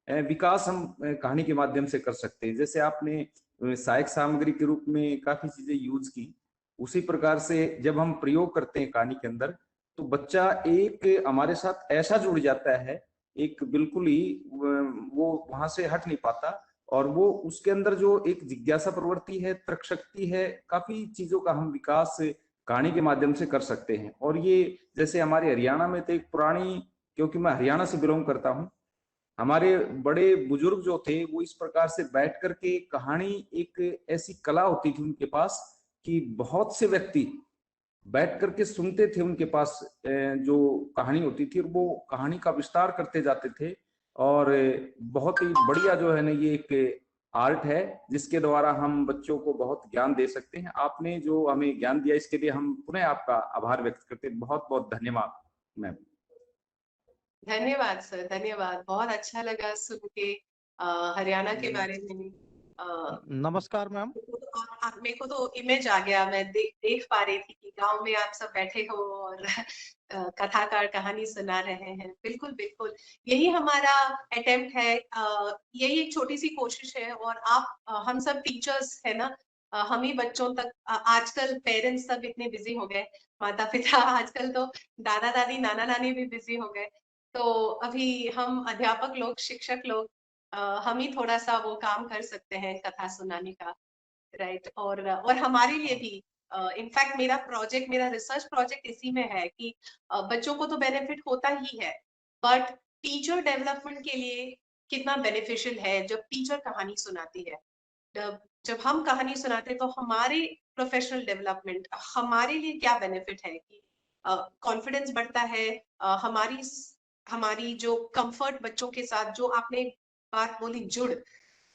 विकास हम कहानी के माध्यम से कर सकते हैं। जैसे आपने सहायक सामग्री के रूप में काफी चीजें यूज की, उसी प्रकार से जब हम प्रयोग करते हैं कहानी के अंदर, तो बच्चा एक हमारे साथ ऐसा जुड़ जाता है, एक बिल्कुल ही वो वहां से हट नहीं पाता। और वो उसके अंदर जो एक जिज्ञासा प्रवृत्ति है, तर्क शक्ति है, काफी चीजों का हम विकास कहानी के माध्यम से कर सकते हैं। और ये जैसे हमारे हरियाणा में तो एक पुरानी, क्योंकि मैं हरियाणा से बिलोंग करता हूँ, हमारे बड़े बुजुर्ग जो थे वो इस प्रकार से बैठ करके कहानी, एक ऐसी कला होती थी उनके पास कि बहुत से व्यक्ति बैठ करके सुनते थे उनके पास जो कहानी होती थी, और वो कहानी का विस्तार करते जाते थे। और बहुत ही बढ़िया जो है ना ये एक आर्ट है जिसके द्वारा हम बच्चों को बहुत ज्ञान दे सकते हैं। आपने जो हमें ज्ञान दिया इसके लिए हम पुनः आपका आभार व्यक्त करते हैं। बहुत बहुत धन्यवाद मैम। धन्यवाद सर, धन्यवाद। बहुत अच्छा लगा सुन के हरियाणा के बारे में। नमस्कार मैम। मेरे को तो इमेज आ गया, मैं देख पा रही थी कि गांव में आप सब बैठे हो और कथाकार कहानी सुना रहे हैं। बिल्कुल बिल्कुल यही हमारा अटेम्प्ट है, यही एक छोटी सी कोशिश है। और आप हम सब टीचर्स है ना, हम ही बच्चों तक, आजकल पेरेंट्स सब इतने बिजी हो गए, माता पिता, आजकल तो दादा दादी नाना नानी भी बिजी हो गए। तो अभी हम अध्यापक लोग, शिक्षक लोग, हम ही थोड़ा सा वो काम कर सकते हैं कथा सुनाने का, राइट। और हमारे लिए भी इनफैक्ट मेरा प्रोजेक्ट, मेरा रिसर्च प्रोजेक्ट इसी में है कि बच्चों को तो बेनिफिट होता ही है, बट टीचर डेवलपमेंट के लिए कितना बेनिफिशियल है जब टीचर कहानी सुनाती है। जब हम कहानी सुनाते हैं तो हमारे प्रोफेशनल डेवलपमेंट, हमारे लिए क्या बेनिफिट है कि कॉन्फिडेंस बढ़ता है, हमारी जो कंफर्ट बच्चों के साथ, जो आपने बात बोली,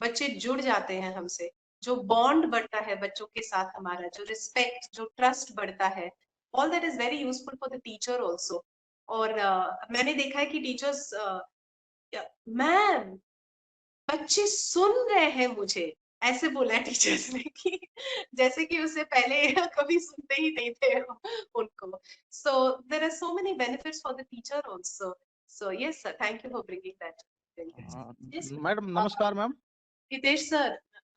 बच्चे जुड़ जाते हैं हमसे, जो बॉन्ड बढ़ता है बच्चों के साथ, हमारा जो रिस्पेक्ट, जो ट्रस्ट बढ़ता है, all that is very useful for the teacher also. और मैंने देखा है कि टीचर्स, मैम बच्चे सुन रहे हैं मुझे, ऐसे बोला है टीचर्स ने कि जैसे कि उससे पहले कभी सुनते ही नहीं थे उनको। So there are so many benefits for the teacher also. So yes sir, thank you for bringing that. Madam नमस्कार मैम। हितेश सर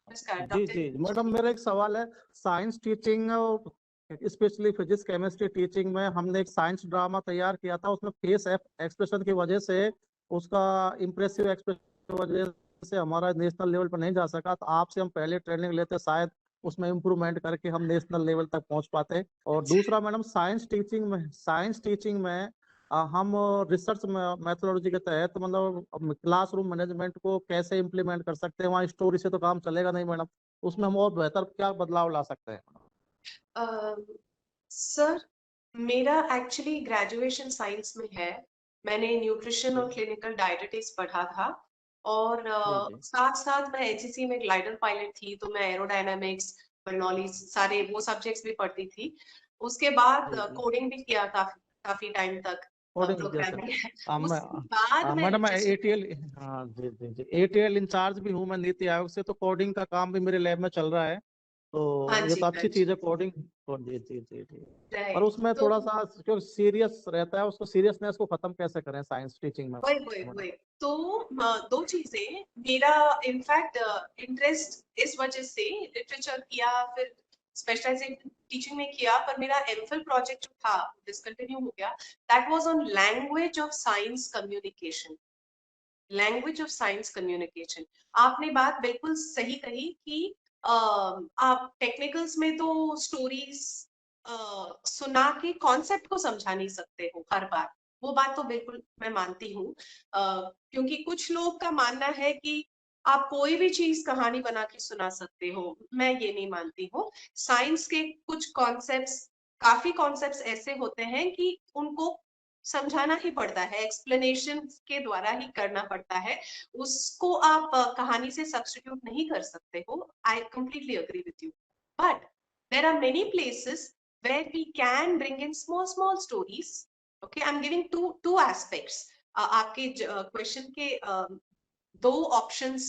नमस्कार। जी जी मैडम, मेरा एक सवाल है। Science teaching, specially physics chemistry teaching में हमने एक साइंस ड्रामा तैयार किया था। उसमें फेस एक्सप्रेशन की वजह से, उसका इम्प्रेसिव एक्सप्रेशन की वजह से हमारा नेशनल लेवल पर नहीं जा सका। तो आपसे हम पहले ट्रेनिंग लेते, शायद उसमें इम्प्रूवमेंट करके हम नेशनल लेवल तक पहुंच पाते। और दूसरा मैडम, साइंस टीचिंग में हम रिसर्च मैथोलॉजी के तहत मतलब क्लासरूम मैनेजमेंट को कैसे इम्प्लीमेंट कर सकते हैं? वहाँ स्टोरी से तो काम चलेगा नहीं मैडम, उसमें हम और बेहतर क्या बदलाव ला सकते हैं? सर मेरा एक्चुअली ग्रेजुएशन साइंस में है। मैंने न्यूट्रिशन और क्लिनिकल डायटेटिक्स पढ़ा था, और साथ साथ मैं एनसीसी में ग्लाइडर पायलट थी, तो मैं एरोडायनामिक्स, बर्नौली, सारे वो सब्जेक्ट्स भी पढ़ती थी। उसके बाद कोडिंग भी किया काफी टाइम तक, प्रोग्रामिंग। मैडम मैं एटीएल, हाँ जी जी जी, एटीएल इंचार्ज भी हूँ मैं नीति आयोग से, तो कोडिंग का काम भी मेरे लैब में चल रहा है। तो ये तो अच्छी चीज है कोडिंग। जी जी जी जी। और उसमें थोड़ा सा जो सीरियस रहता है, उसको सीरियसनेस को खत्म कैसे करें साइंस टीचिंग में? वही तो दो चीजें। मेरा इनफैक्ट इंटरेस्ट इस वजह से लिटरेचर किया, फिर स्पेशलाइजेशन टीचिंग में किया, पर मेरा एमफिल प्रोजेक्ट जो था डिसकंटिन्यू हो गया। That was on language of science communication. Language of science communication. आपने बात बिल्कुल सही कही कि आप टेक्निकल्स में तो स्टोरीज सुना के कॉन्सेप्ट को समझा नहीं सकते हो हर बार, वो बात तो बिल्कुल मैं मानती हूँ। क्योंकि कुछ लोग का मानना है कि आप कोई भी चीज कहानी बना के सुना सकते हो, मैं ये नहीं मानती हूँ। साइंस के कुछ कॉन्सेप्ट्स, काफी कॉन्सेप्ट्स ऐसे होते हैं कि उनको समझाना ही पड़ता है, एक्सप्लेनेशन के द्वारा ही करना पड़ता है, उसको आप कहानी से सब्स्टिट्यूट नहीं कर सकते हो। I completely agree with you, but there are many places where we can bring in small stories. Okay, I'm giving two aspects. आपके क्वेश्चन के दो ऑप्शंस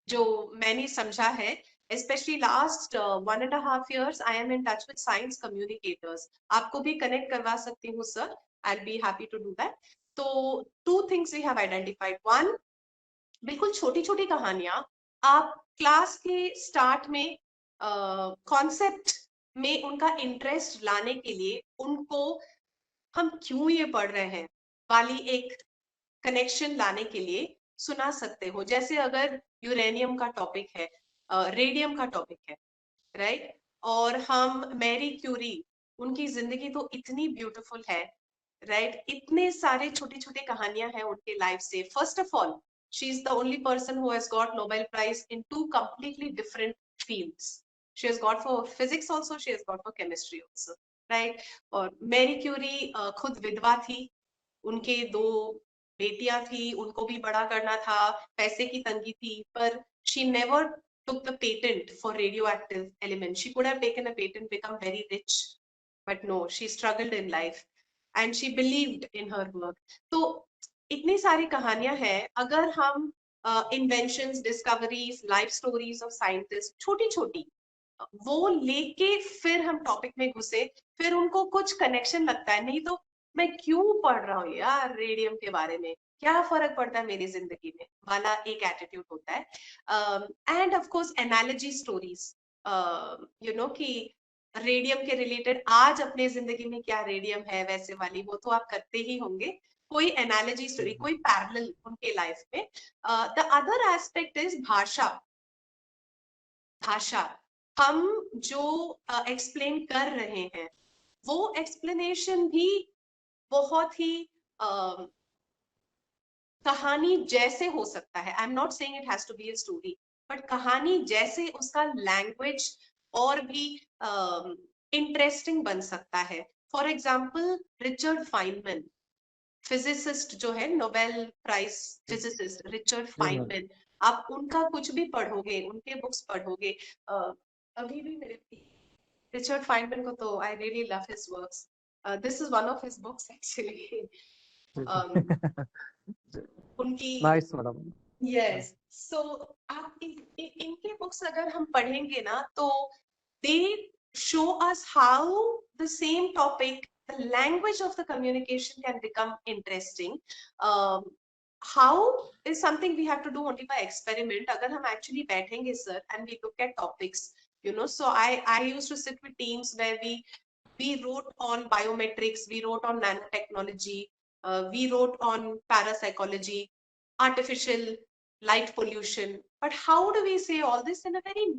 जो मैंने समझा है, especially last 1.5 years I am in touch with science communicators. आपको भी connect करवा सकती हूँ sir, I'll be happy to do that. तो two things we have identified. One, बिल्कुल छोटी छोटी कहानियां आप क्लास के स्टार्ट में कॉन्सेप्ट में उनका इंटरेस्ट लाने के लिए उनको हम क्यों ये पढ़ रहे हैं वाली एक कनेक्शन लाने के लिए सुना सकते हो। जैसे अगर यूरेनियम का टॉपिक है, रेडियम का टॉपिक है, राइट, और हम मैरी क्यूरी, उनकी जिंदगी तो इतनी ब्यूटीफुल है, राइट, इतने सारे छोटी छोटी कहानियां हैं उनके लाइफ से। First of all, she is the only person who has got Nobel Prize in two completely different fields. She has got for physics also, she has got for chemistry also, right? और Marie Curie खुद विधवा थी, उनके दो बेटियां थी, उनको भी बड़ा करना था, पैसे की तंगी थी, पर she never took the patent for radioactive element. She could have taken a patent, become very rich, but no, she struggled in life and she believed in her work. तो इतनी सारी कहानियां हैं, अगर हम inventions, discoveries, life stories of scientist छोटी छोटी वो लेके फिर हम टॉपिक में घुसे, फिर उनको कुछ कनेक्शन लगता है। नहीं तो मैं क्यों पढ़ रहा हूँ यार रेडियम के बारे में, क्या फर्क पड़ता है मेरी जिंदगी में वाला एक एटीट्यूड होता है। End of course analogy stories, you know कि रेडियम के रिलेटेड आज अपने जिंदगी में क्या रेडियम है वैसे वाली, वो तो आप करते ही होंगे, कोई एनालॉजी स्टोरी, कोई पैरेलल उनके लाइफ में। द अदर एस्पेक्ट इज भाषा। भाषा हम जो एक्सप्लेन कर रहे हैं वो एक्सप्लेनेशन भी बहुत ही कहानी जैसे हो सकता है। I am not saying it has to be a story, but कहानी जैसे उसका लैंग्वेज और भी इंटरेस्टिंग बन सकता है। For example Richard Feynman, physicist जो है, Nobel prize physicist Richard Feynman, आप उनका कुछ भी पढ़ोगे, उनके बुक्स पढ़ोगे, अभी भी मेरे रिचर्ड फाइनमैन को तो I really love his works, this is one of his books actually, उनकी नाइस मैडम। यस। सो आप इनके बुक्स अगर हम पढ़ेंगे ना तो दे show us how the same topic, the language of the communication can become interesting. How is something we have to do only by experiment. अगर हम actually बैठेंगे sir and we look at topics, you know, so I used to sit with teams where we wrote on biometrics, we wrote on nanotechnology, we wrote on parapsychology, artificial light pollution. But how do we say all this in a very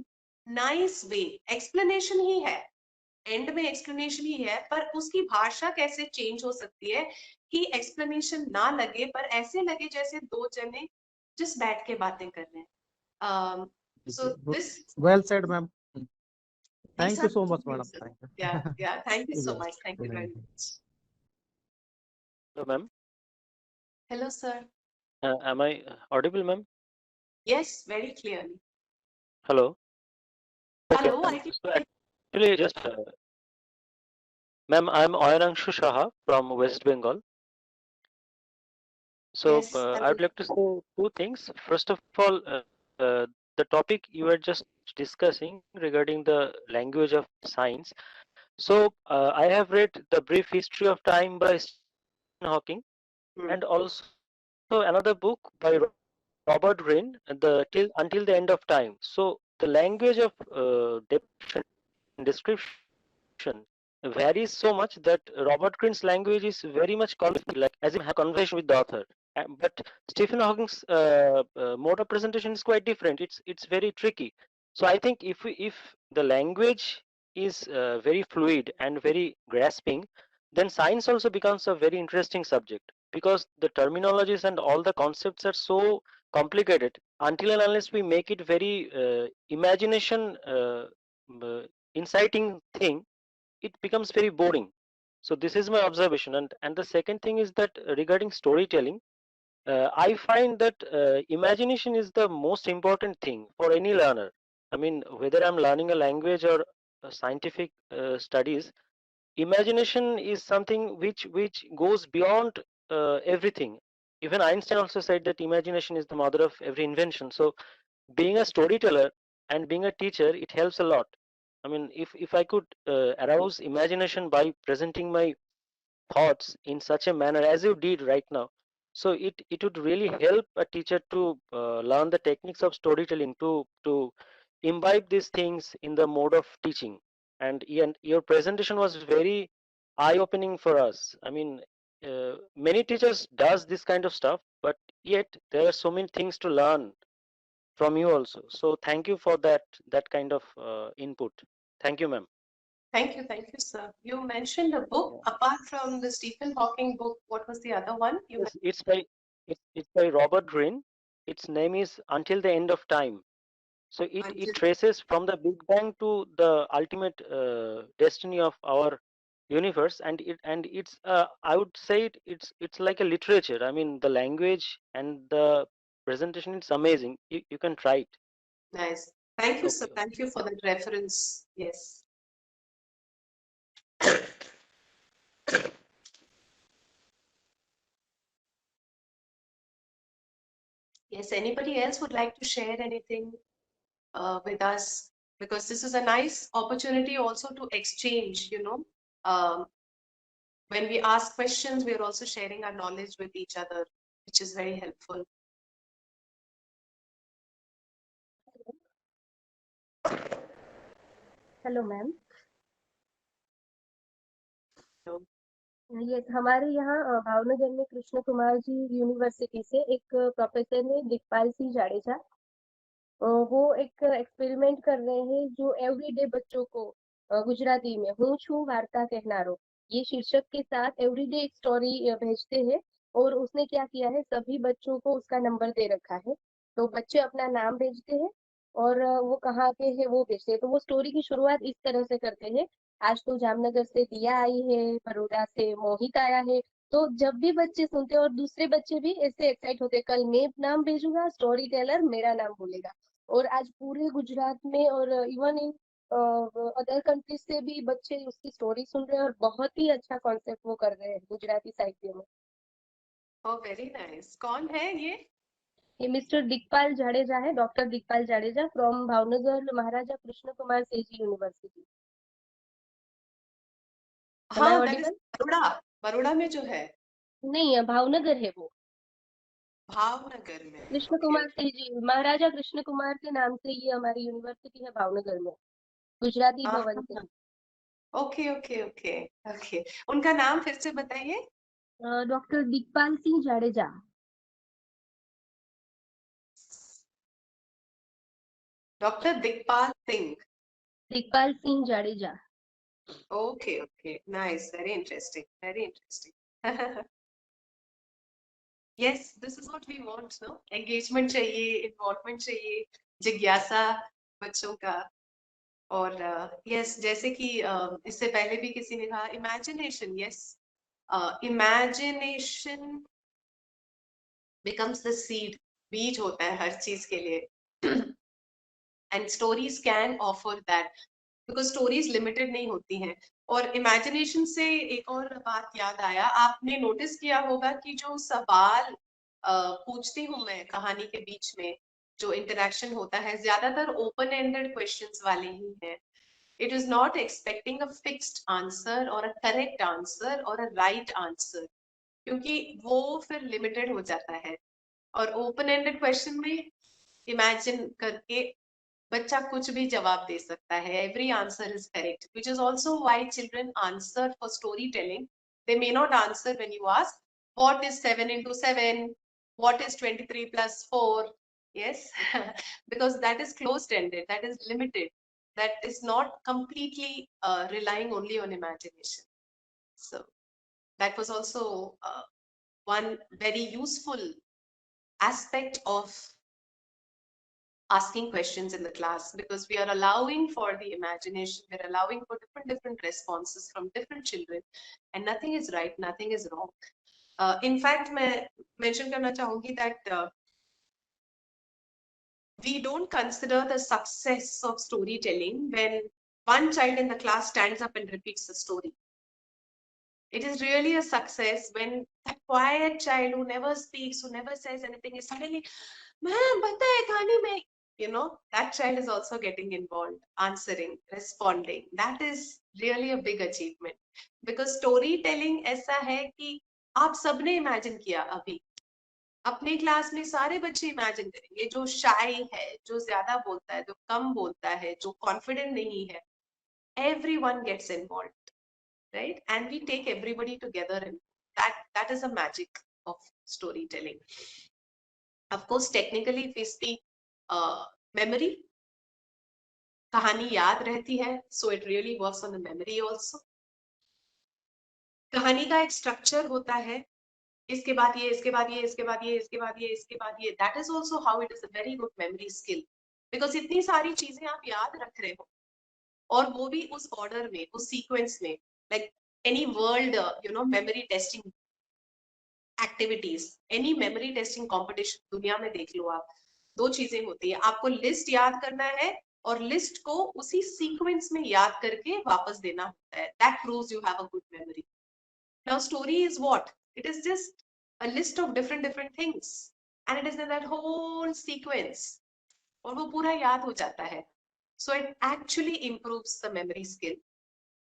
nice way? Explanation ही है, and में explanation ही है, पर उसकी भाषा कैसे change हो सकती है कि एक्सप्लेनेशन ना लगे पर ऐसे लगे जैसे दो जने जिस बैठ के बातें कर रहे हैं। So this well said ma'am, thank you so much madam. yeah, thank you so much, thank you very much. Hello ma'am. Hello sir. Am I audible ma'am? Yes, very clearly. Hello. Hello, I can actually just ma'am, I'm Ayananshu Shaha from West Bengal. So Yes, I would like to say two things. First of all, the topic you were just discussing regarding the language of science. So I have read The Brief History of Time by Stephen Hawking, and also another book by Robert Greene, Until the End of Time. So the language of description varies so much that Robert Greene's language is very much like as if have conversation with the author. But Stephen Hawking's mode of presentation is quite different. It's very tricky. So I think if the language is very fluid and very grasping, then science also becomes a very interesting subject, because the terminologies and all the concepts are so complicated. Until and unless we make it very imagination inciting thing, it becomes very boring. So this is my observation. And the second thing is that regarding storytelling, I find that imagination is the most important thing for any learner. I mean, whether I'm learning a language or scientific studies, imagination is something which goes beyond everything. Even Einstein also said that imagination is the mother of every invention. So being a storyteller and being a teacher, it helps a lot. I mean, if I could arouse imagination by presenting my thoughts in such a manner as you did right now, so it would really help a teacher to learn the techniques of storytelling, to imbibe these things in the mode of teaching. And your presentation was very eye opening for us. I mean, many teachers does this kind of stuff, but yet there are so many things to learn from you also. So thank you for that kind of input. Thank you, ma'am. Thank you, sir. You mentioned a book apart from the Stephen Hawking book. What was the other one? You Yes, it's by Robert Greene. Its name is Until the End of Time. So it Until- traces from the Big Bang to the ultimate destiny of our universe, and it's I would say it's like a literature. I mean, the language and the presentation, it's amazing. You can try it. Nice. Thank you, sir. Okay. Thank you for that reference. Yes. Yes, anybody else would like to share anything with us? Because this is a nice opportunity also to exchange, when we ask questions, we are also sharing our knowledge with each other, which is very helpful. Hello ma'am. So, yes, हमारे यहाँ भावनगर में Krishna Kumar ji university से एक professor है दिखपाल सिंह जाडेजा। वो एक experiment कर रहे हैं जो एवरीडे बच्चों को गुजराती में हूँ छू वार्ता कहनारो ये शीर्षक के साथ एवरीडे एक स्टोरी भेजते हैं। और उसने क्या किया है, सभी बच्चों को उसका नंबर दे रखा है, तो बच्चे अपना नाम भेजते हैं और वो कहाँ के है वो भेजते हैं। तो वो स्टोरी की शुरुआत इस तरह से करते हैं, आज तो जामनगर से दिया आई है, बड़ौदा से मोहित आया है। तो जब भी बच्चे सुनते हैं और दूसरे बच्चे भी ऐसे एक्साइट होते हैं, कल मैं नाम भेजूंगा, स्टोरी टेलर मेरा नाम बोलेगा। और आज पूरे गुजरात में और इवन इन अदर कंट्रीज से भी बच्चे उसकी स्टोरी सुन रहे हैं और बहुत ही अच्छा कॉन्सेप्ट वो कर रहे हैं गुजराती साहित्य में। oh, very nice. कौन है ये मिस्टर दिखपाल जाडेजा है, डॉक्टर दिखपाल जाडेजा फ्रॉम भावनगर महाराजा कृष्ण कुमार सेजी यूनिवर्सिटी। हाँ, that is बड़ौदा में जो है। नहीं, भावनगर है वो, भावनगर में। कृष्ण कुमार सेजी, महाराजा कृष्ण कुमार के नाम से ये हमारी यूनिवर्सिटी है भावनगर में, गुजराती भवन से। ओके ओके ओके ओके, उनका नाम फिर से बताइए। Doctor Dikhpal Singh Jadeja. Doctor Dikhpal Singh Jadeja. Okay, okay, nice, very interesting, very interesting. Yes, this is what we want, no? Engagement चाहिए, involvement चाहिए, जिज्ञासा बच्चों का। और yes, जैसे कि इससे पहले भी किसी ने कहा imagination, yes, imagination becomes the seed, बीज होता है हर चीज के लिए। And stories can offer that, because stories limited नहीं होती हैं। और इमेजिनेशन से एक और बात याद आया, आपने नोटिस किया होगा कि जो सवाल पूछती हूँ मैं कहानी के बीच में, जो इंटरेक्शन होता है, ज्यादातर ओपन एंडेड क्वेश्चंस वाले ही हैं। It is not expecting a fixed answer और अ करेक्ट आंसर और अ राइट आंसर, क्योंकि वो फिर लिमिटेड हो जाता है। और ओपन एंडेड क्वेश्चन में इमेजिन करके बच्चा कुछ भी जवाब दे सकता है, every answer is correct, which is also why children answer for storytelling. They may not answer when you ask what is 7 into 7, what is 23 plus 4, yes, because that is closed ended, that is limited. that is not completely relying only on imagination. So that was also one very useful aspect of asking questions in the class, because we are allowing for the imagination, we're allowing for different responses from different children, and nothing is right, nothing is wrong. In fact, मैं mention करना चाहूँगी that we don't consider the success of storytelling when one child in the class stands up and repeats the story. It is really a success when that quiet child who never speaks, who never says anything, is suddenly, "Ma'am, pata hai kahani mein." You know, that child is also getting involved, answering, responding. That is really a big achievement, because storytelling ऐसा है कि आप सबने imagine किया अभी. अपने class में सारे बच्चे इमेजिन करेंगे, जो शाय है, जो ज्यादा बोलता है, जो कम बोलता है, जो कॉन्फिडेंट नहीं है, everyone gets involved, right? And we take everybody together, and that is a magic of storytelling. Of course, technically if we speak memory, कहानी याद रहती है, so it really works on the memory also. कहानी का एक structure होता है, इसके बाद ये, इसके बाद ये, इसके बाद ये, इसके बाद ये, इसके बाद ये. That is also how it is a very good memory skill, because इतनी सारी चीजें आप याद रख रहे हो, और वो भी उस ऑर्डर में, उस सीक्वेंस में. Like any world memory testing activities, any memory testing competition दुनिया में देख लो आप, दो चीजें होती है, आपको लिस्ट याद करना है और लिस्ट को उसी सीक्वेंस में याद करके वापस देना होता है. That proves you have a good memory. Now story is what? It is just a list of different things, and it is in that whole sequence, और वो पूरा याद हो जाता है. So it actually improves the memory skill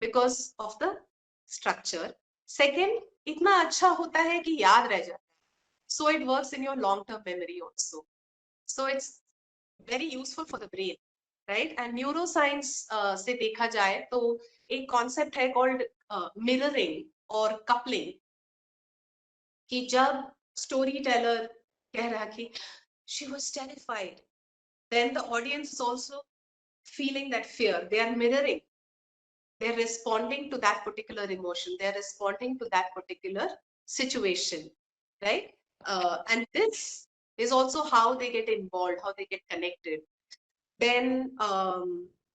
because of the structure. Second, इतना अच्छा होता है कि याद रह जाता है. So it works in your long-term memory also. So it's very useful for the brain, right? And neuroscience से देखा जाए तो एक concept है called mirroring और coupling, कि जब storyteller कह रहा कि she was terrified, then the audience is also feeling that fear. They are mirroring. They're responding to that particular emotion. They're responding to that particular situation, right? And this is also how they get involved, how they get connected. Then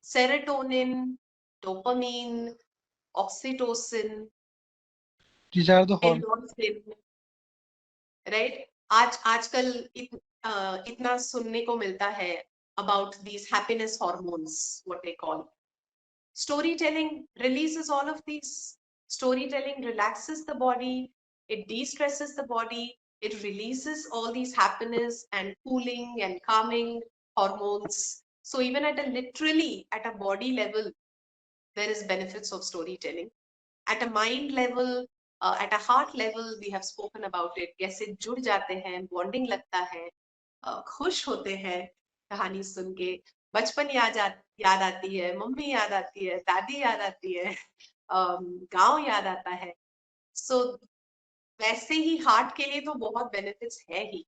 serotonin, dopamine, oxytocin, These are the hormones. endorphin, right? आजकल इतना सुनने को मिलता है about these happiness hormones, what they call. Storytelling releases all of these. Storytelling relaxes the body, it de-stresses the body, it releases all these happiness and cooling and calming hormones. So even at a body level, there is benefits of storytelling. At a mind level, at a heart level, we have spoken about it. कैसे जुड़ जाते हैं, bonding लगता है, खुश होते हैं कहानी सुन के, बचपन याद आती है, मम्मी याद आती है, दादी याद आती है, गांव याद आता है. So वैसे ही हार्ट के लिए तो बहुत बेनिफिट्स है ही,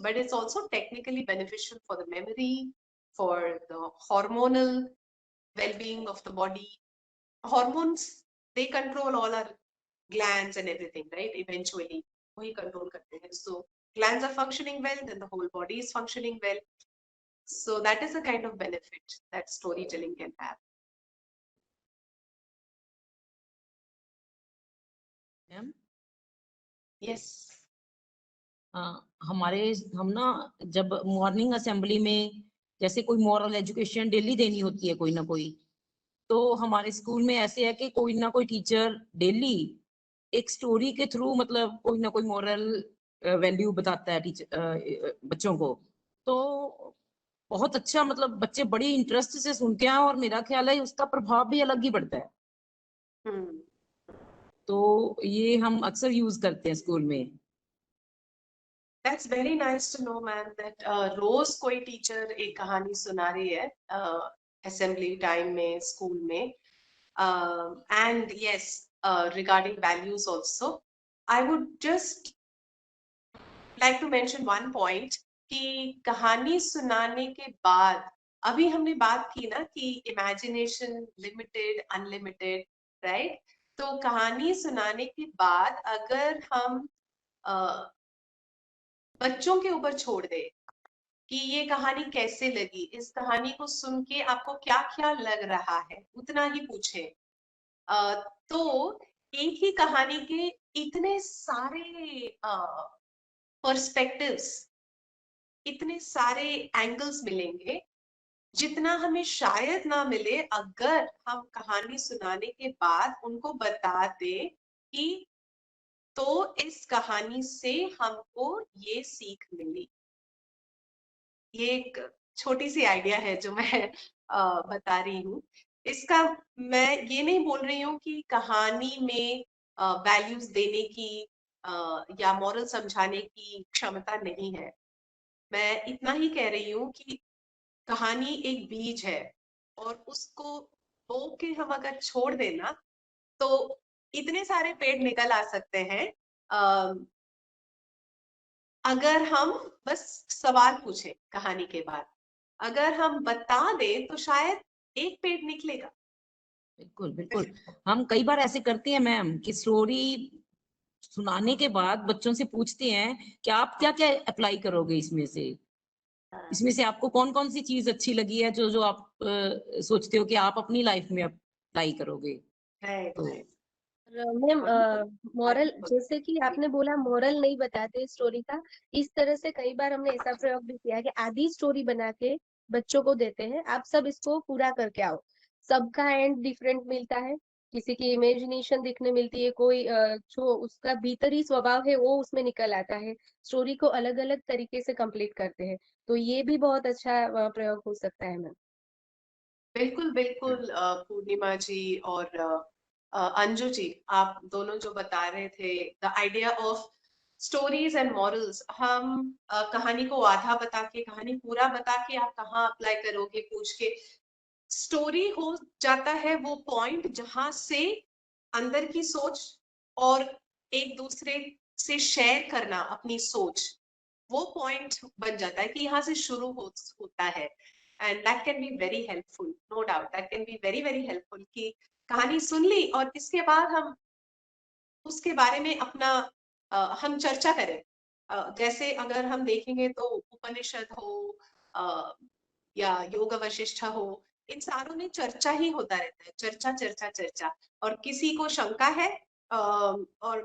but it's also technically beneficial for the memory, for the hormonal well-being of the body. Hormones, they control all our glands and everything, right? Eventually, वही control करते हैं. So glands are functioning well, then the whole body is functioning well. So that is a kind of benefit that storytelling can have. Ma'am Yes. हम ना जब morning assembly में जैसे कोई moral education daily देनी होती है कोई ना कोई, तो हमारे स्कूल में ऐसे है कि कोई ना कोई टीचर डेली एक स्टोरी के थ्रू मतलब कोई ना कोई मॉरल वैल्यू बताता है टीचर बच्चों को. तो बहुत अच्छा, मतलब बच्चे बड़ी इंटरेस्ट से सुनते हैं और मेरा ख्याल है उसका प्रभाव भी अलग ही पड़ता है. तो ये हम अक्सर यूज करते हैं स्कूल में. That's very nice to know, man, that रोज कोई टीचर एक कहानी सुना रही है assembly time में, school में. And yes, regarding values also, I would just like to mention one point कि कहानी सुनाने के बाद अभी हमने बात की ना कि इमेजिनेशन, लिमिटेड, अनलिमिटेड, राइट? तो कहानी सुनाने के बाद अगर हम बच्चों के ऊपर छोड़ दे कि ये कहानी कैसे लगी, इस कहानी को सुन के आपको क्या क्या लग रहा है, उतना ही पूछे। तो एक ही कहानी के इतने सारे पर्सपेक्टिव्स, इतने सारे एंगल्स मिलेंगे जितना हमें शायद ना मिले अगर हम कहानी सुनाने के बाद उनको बता दे कि तो इस कहानी से हमको ये सीख मिली। ये एक छोटी सी आइडिया है जो मैं बता रही हूँ। इसका मैं ये नहीं बोल रही हूँ कि कहानी में वैल्यूज देने की या मॉरल समझाने की क्षमता नहीं है। मैं इतना ही कह रही हूँ कि कहानी एक बीज है और उसको बो के हम अगर छोड़ देना तो इतने सारे पेड़ निकल आ सकते हैं अगर हम बस सवाल पूछे कहानी के बाद। अगर हम बता दें तो शायद एक पेड़ निकलेगा। बिल्कुल बिल्कुल। हम कई बार ऐसे करते हैं मैम कि स्टोरी सुनाने के बाद बच्चों से पूछते हैं कि आप क्या क्या अप्लाई करोगे इसमें से आपको कौन कौन सी चीज अच्छी लगी है जो जो आप सोचते हो कि आप अपनी लाइफ में अप्लाई करोगे। तो मैम मॉरल, जैसे कि आपने बोला मॉरल नहीं बताते स्टोरी का, इस तरह से कई बार हमने ऐसा प्रयोग भी किया है कि आधी स्टोरी बना के बच्चों को देते हैं, आप सब इसको पूरा करके आओ। सबका एंड डिफरेंट मिलता है, किसी की इमेजिनेशन दिखने मिलती है, कोई जो उसका भीतरी स्वभाव है वो उसमें निकल आता है। स्टोरी को अलग अलग तरीके से कंप्लीट करते हैं, तो ये भी बहुत अच्छा प्रयोग हो सकता है मैम। बिल्कुल बिल्कुल पूर्णिमा जी और अंजू जी, आप दोनों जो बता रहे थे the idea of stories and morals, हम कहानी को आधा बता के कहानी पूरा बता के आप कहाँ अप्लाई करोगे पूछ के, स्टोरी हो जाता है वो पॉइंट जहां से अंदर की सोच और एक दूसरे से शेयर करना अपनी सोच, वो पॉइंट बन जाता है कि यहाँ से शुरू होता है। And that can be very helpful, no doubt that can be very very helpful कि कहानी सुन ली और इसके बाद हम उसके बारे में अपना हम चर्चा करें। जैसे अगर हम देखेंगे तो उपनिषद हो या योग वशिष्ठ हो, इन सारों में चर्चा ही होता रहता है, चर्चा चर्चा चर्चा। और किसी को शंका है और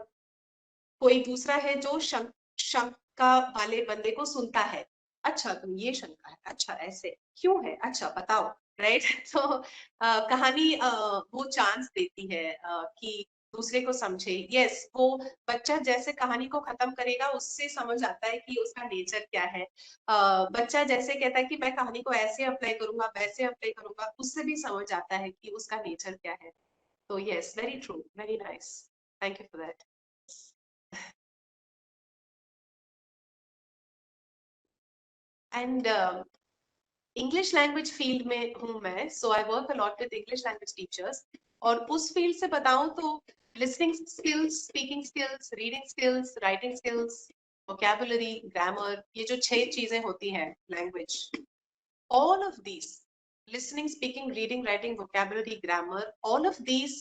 कोई दूसरा है जो शंका वाले बंदे को सुनता है, अच्छा तुम ये शंका है, अच्छा ऐसे क्यों है, अच्छा बताओ, राइट? तो कहानी वो चांस देती है कि दूसरे को समझे। यस, वो बच्चा जैसे कहानी को खत्म करेगा उससे समझ आता है कि उसका नेचर क्या है। बच्चा जैसे कहता है कि मैं कहानी को ऐसे अप्लाई करूंगा, वैसे अप्लाई करूंगा, उससे भी समझ आता है कि उसका नेचर क्या है। तो yes, very true, very nice, thank you for that. And English language field में हूँ मैं, so I work a lot with English language teachers. और उस फील्ड से बताऊं तो listening skills, speaking skills, reading skills, writing skills, vocabulary, grammar, ये जो 6 चीजें होती हैं language, all of these, listening, speaking, reading, writing, vocabulary, grammar, all of these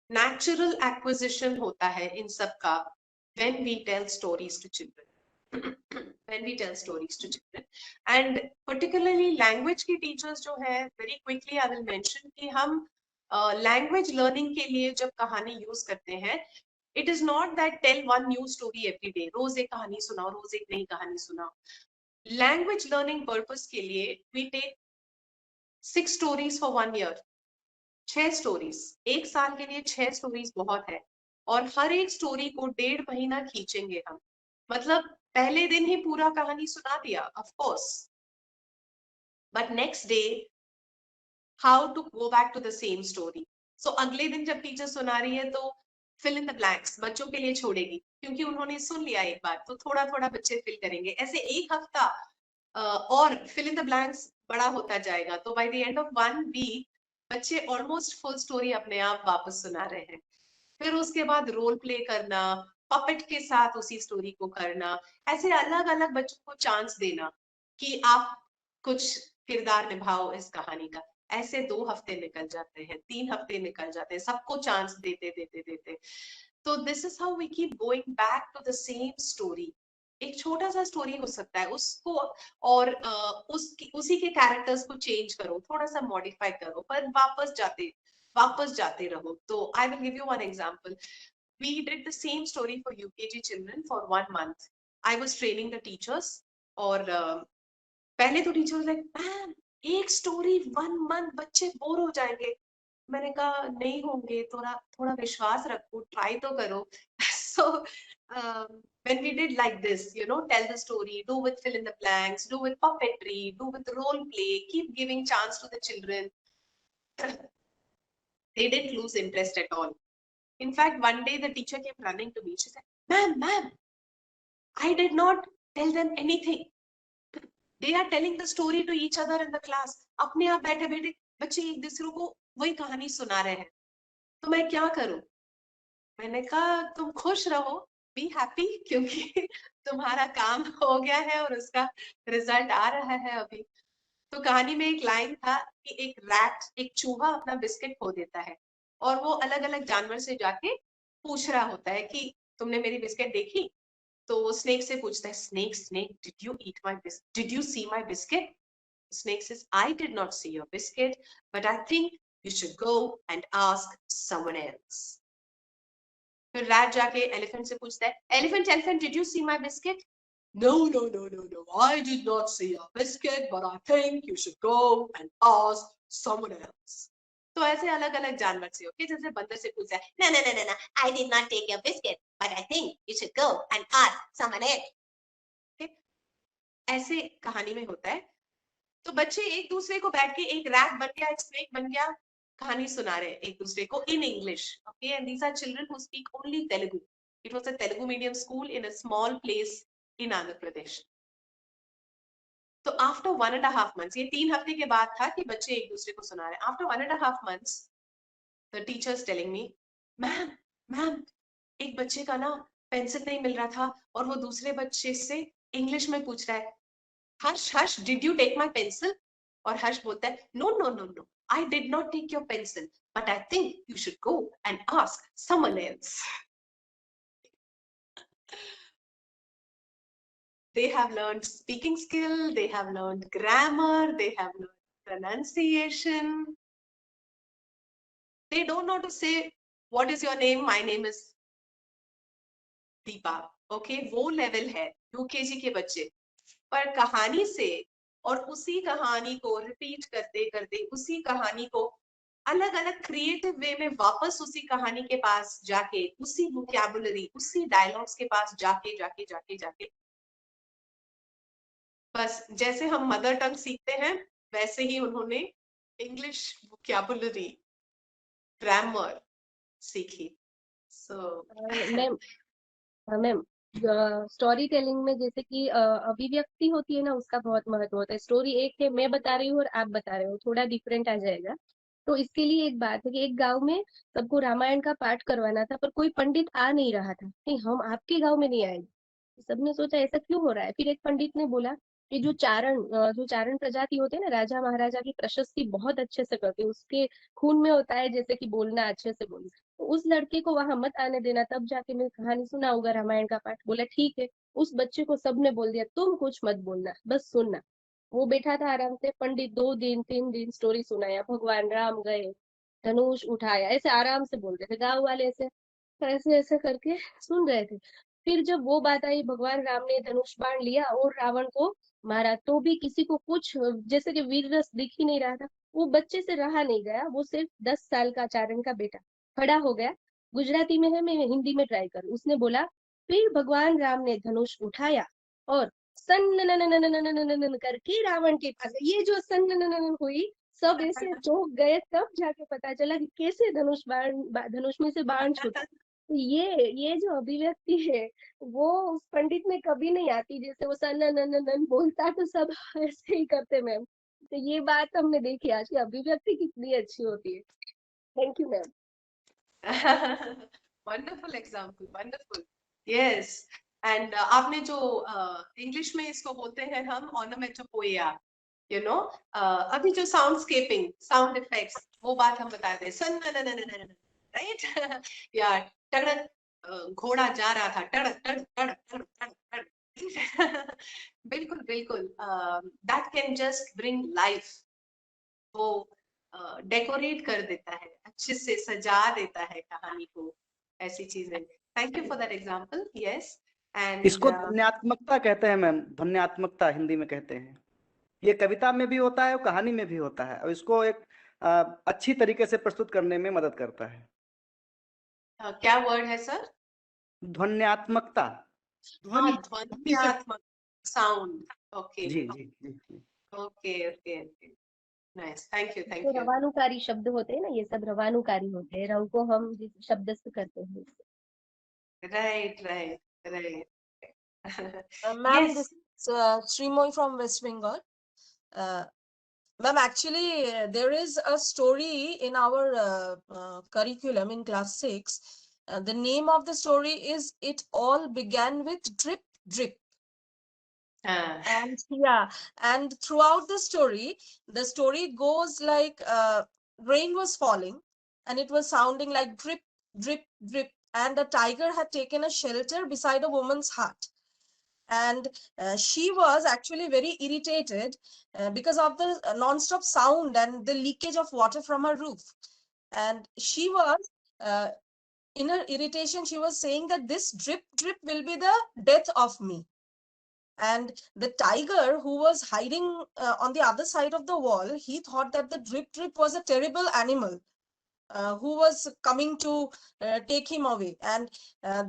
natural acquisition होता है इन सब का when we tell stories to children. when we tell stories to children, and particularly language की teachers जो है, very quickly I will mention कि हम language learning के लिए जब कहानी use करते हैं, it is not that tell one new story every day, रोज एक कहानी सुनाओ, रोज एक नई कहानी सुनाओ। लैंग्वेज लर्निंग पर्पस के लिए we take 6 stories for 1 year, 6 stories, एक साल के लिए 6 स्टोरीज बहुत है। और हर एक स्टोरी को 1.5 महीना खींचेंगे हम, मतलब पहले दिन ही पूरा कहानी सुना दिया of course, but next day how to go back to the same story. So अगले दिन जब टीचर सुना रही है तो फिल इन द ब्लैंक्स बच्चों के लिए छोड़ेगी, क्योंकि उन्होंने सुन लिया एक बार, तो थोड़ा थोड़ा बच्चे फिल करेंगे। ऐसे एक हफ्ता और फिल इन द ब्लैंक्स बड़ा होता जाएगा, तो by the end of 1 week बच्चे ऑलमोस्ट फुल स्टोरी अपने आप वापस सुना रहे हैं। फिर उसके बाद रोल प्ले करना, पपेट के साथ उसी स्टोरी को करना, ऐसे अलग अलग बच्चों को चांस देना कि आप कुछ किरदार निभाओ इस कहानी का। ऐसे 2 हफ्ते निकल जाते हैं, 3 हफ्ते निकल जाते हैं, सबको चांस देते देते देते। तो this is how we keep going back to the same story. एक छोटा सा स्टोरी हो सकता है, उसको और उसी के कैरेक्टर्स को चेंज करो, थोड़ा सा मॉडिफाई करो, पर वापस जाते रहो। तो I will give you one example. We did the same story for UKG children for 1 month. I was training the teachers, और पहले तो टीचर लाइक मैम एक स्टोरी 1 month बच्चे बोर हो जाएंगे। मैंने कहा नहीं होंगे, थोड़ा विश्वास रखो, ट्राई तो करो। So when we did like this, you know, tell the story, do with fill in the blanks, do with puppetry, do with role play, keep giving chance to the children. They didn't lose interest at all. In fact, one day the teacher came running to me. She said, ma'am, I did not tell them anything. They are telling the story to each other in the class. अपने आप बैठे बैठे बच्चे एक दूसरे को वही कहानी सुना रहे हैं, तो मैं क्या करूं? मैंने कहा तुम खुश रहो, बी हैप्पी, क्योंकि तुम्हारा काम हो गया है और उसका रिजल्ट आ रहा है अभी। तो कहानी में एक लाइन था कि एक चूहा अपना बिस्किट खो देता है, और वो अलग अलग जानवर से जाके पूछ रहा होता है कि तुमने मेरी बिस्किट देखी? तो वो स्नेक से पूछता है, snake did you see my biscuit? Snake says, I did not see your biscuit, but I think you should go and ask someone else. फिर रैट जाके एलिफेंट से पूछता है, elephant did you see my biscuit? No, I did not see your biscuit, but I think you should go and ask someone else. तो ऐसे अलग अलग जानवर से, ओके, जैसे बंदर से पूछा है, no, I did not take your biscuit, but I think you should go and ask someone else. Okay? ऐसे कहानी में होता है। तो बच्चे एक दूसरे को बैठ के, एक रैट बन गया, एक स्नेक बन गया, कहानी सुना रहे एक दूसरे को in English. Okay, and these are children who speak only Telugu. It was a Telugu medium school in a small place in Andhra Pradesh. तो आफ्टर 1.5 months, ये 3 हफ्ते के बाद था कि बच्चे एक दूसरे को सुना रहे। After 1.5 months, the teachers telling me, ma'am एक बच्चे का ना पेंसिल नहीं मिल रहा था, और वो दूसरे बच्चे से इंग्लिश में पूछ रहा है, Harsh did you take my pencil? और हर्ष बोलता है, no, I did not take your pencil, but I think you should go and ask someone else. They have learned speaking skill, they have learned grammar, they have learned pronunciation. They don't know to say, what is your name? My name is Deepa. Okay, वो level है UKG के बच्चे। पर कहानी से, और उसी कहानी को रिपीट करते करते, उसी कहानी को अलग अलग क्रिएटिव वे में वापस उसी कहानी के पास जाके, उसी वोकैबुलरी, उसी डायलॉग्स के पास जाके बस जैसे हम मदर टंग सीखते हैं, वैसे ही उन्होंने इंग्लिश वोकैबुलरी, ग्रामर सीखी। मैम स्टोरी टेलिंग में जैसे कि अभिव्यक्ति होती है ना, उसका बहुत महत्व होता है। स्टोरी एक है, मैं बता रही हूँ और आप बता रहे हो, थोड़ा डिफरेंट आ जाएगा। तो इसके लिए एक बात है कि एक गांव में सबको रामायण का पाठ करवाना था, पर कोई पंडित आ नहीं रहा था। नहीं, हम आपके गांव में नहीं आएंगे। सबने सोचा ऐसा क्यों हो रहा है। फिर एक पंडित ने बोला कि जो चारण प्रजाति होते हैं ना, राजा महाराजा की प्रशस्ति बहुत अच्छे से करते हैं, उसके खून में होता है जैसे कि बोलना, अच्छे से बोलना। तो उस लड़के को वहां मत आने देना, तब जाके मैं कहानी सुनाऊंगा रामायण का पाठ। बोला ठीक है। उस बच्चे को सबने बोल दिया, तुम कुछ मत बोलना, बस सुनना। वो बैठा था आराम से। पंडित 2 दिन 3 दिन स्टोरी सुनाया, भगवान राम गए, धनुष उठाया, ऐसे आराम से बोल रहे थे। गाँव वाले ऐसे ऐसे करके सुन रहे थे। फिर जब वो बात आई, भगवान राम ने धनुष बाण लिया और रावण को मारा, तो भी किसी को कुछ जैसे कि वीर रस दिख ही नहीं रहा था। वो बच्चे से रहा नहीं गया। वो सिर्फ 10 साल का चारण का बेटा खड़ा हो गया। गुजराती में है, मैं हिंदी में ट्राई करूं। उसने बोला, फिर भगवान राम ने धनुष उठाया और सन करके रावण के पास। ये जो सन हुई, सब ऐसे चौंक गए। तब जाके पता चला कि कैसे धनुष में से बाण छूटा। ये जो अभिव्यक्ति है, वो उस पंडित में कभी नहीं आती। जैसे वो सन बोलता तो सब ऐसे ही करते मैम। तो ये बात हमने देखी आज की अभिव्यक्ति कितनी अच्छी होती है। Thank you ma'am. Wonderful example, wonderful. Yes, and आपने जो इंग्लिश में इसको बोलते हैं हम ऑनोमेटोपोइया, you know, अभी जो soundscaping, sound effects, वो बात हम बताते हैं, सन right? या टड़क, घोड़ा जा रहा था, टड़क टड़क टड़क टड़क टड़क टड़क, बिल्कुल बिल्कुल, that can just bring life, वो डेकोरेट कर देता है, अच्छे से सजा देता है कहानी को, ऐसी चीजें। Thank you for that example. Yes, and इसको ध्वन्यात्मकता कहते हैं मैम, ध्वन्यात्मकता हिंदी में कहते हैं। ये कविता में भी होता है और कहानी में भी होता है, और इसको एक अच्छी तरीके से प्रस्तुत करने में मदद करता है। क्या वर्ड है सर? ध्वन्यात्मकता। ध्वन्यात्मक, साउंड। ओके जी जी जी जी। Okay okay okay, nice, thank you thank तो यू। रवानुकारी शब्द होते हैं ना, ये सब रवानुकारी होते हैं, रव को हम शब्दस्थ करते हैं। Right right right. Ma'am, Yes. this is Srimoy from West Bengal. Ma'am, actually, there is a story in our curriculum in class 6. The name of the story is "It All Began with Drip Drip." And yeah, and throughout the story goes like rain was falling, and it was sounding like drip, drip, drip, and a tiger had taken a shelter beside a woman's hut. And she was actually very irritated because of the non-stop sound and the leakage of water from her roof. And she was, in her irritation, she was saying that this drip drip will be the death of me. And the tiger, who was hiding on the other side of the wall, he thought that the drip drip was a terrible animal who was coming to take him away. And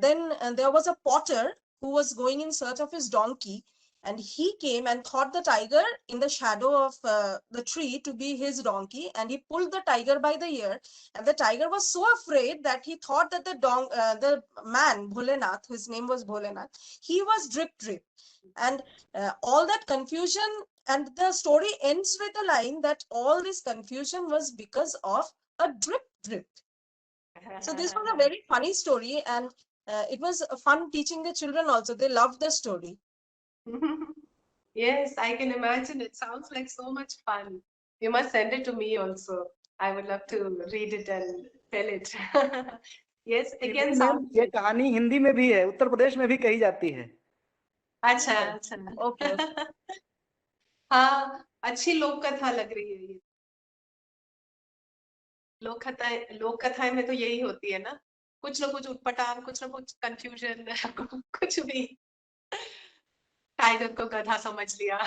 then there was a potter who was going in search of his donkey, and he came and thought the tiger in the shadow of the tree to be his donkey, and he pulled the tiger by the ear, and the tiger was so afraid that he thought that the man Bholenath, whose name was Bholenath, he was drip drip. And all that confusion, and the story ends with a line that all this confusion was because of a drip drip. So this was a very funny story, and it was fun teaching the children also. They loved the story. Yes, I can imagine. It sounds like so much fun. You must send it to me also. I would love to read it and tell it. Yes, again, ma'am ये कहानी हिंदी में भी है, उत्तर प्रदेश में भी कही जाती है। अच्छा अच्छा, ओके। हाँ, अच्छी लोक कथा लग रही है ये। लोक कथाएं में तो यही होती है ना, कुछ ना कुछ उटपटांग, कुछ ना कुछ कंफ्यूजन, कुछ भी। टाइगर को गधा समझ लिया।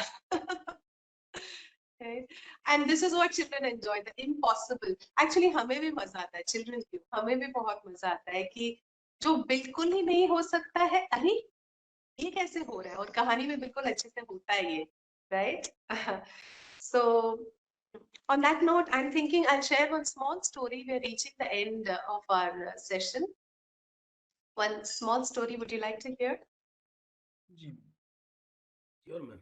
And this is what children enjoy, the impossible. Actually हमें भी मजा आता है, children क्यों, हमें भी बहुत मजा आता है कि जो बिल्कुल ही नहीं हो सकता है, अरे ये कैसे हो रहा है, और कहानी में बिल्कुल अच्छे से होता है ये, right? So on that note, I'm thinking I'll share one small story. We're reaching the end of our session. One small story, would you like to hear? Ji, sure, ma'am.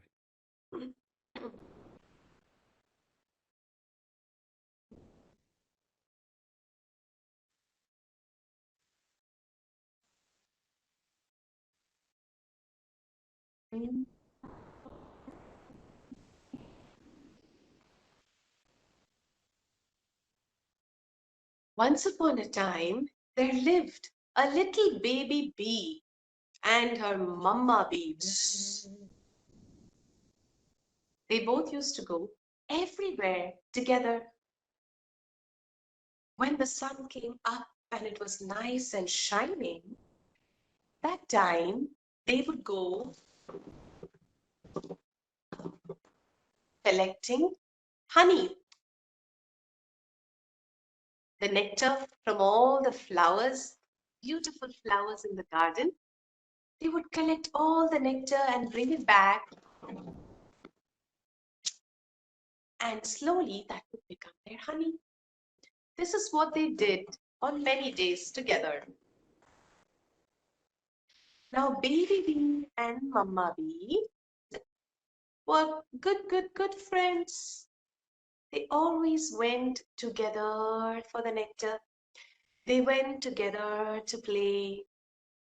Once upon a time, there lived a little baby bee and her mama bee. They both used to go everywhere together. When the sun came up and it was nice and shining, that time they would go collecting honey, the nectar from all the flowers, beautiful flowers in the garden. They would collect all the nectar and bring it back. And slowly that would become their honey. This is what they did on many days together. Now, baby bee and mama bee were good friends. They always went together for the nectar. They went together to play.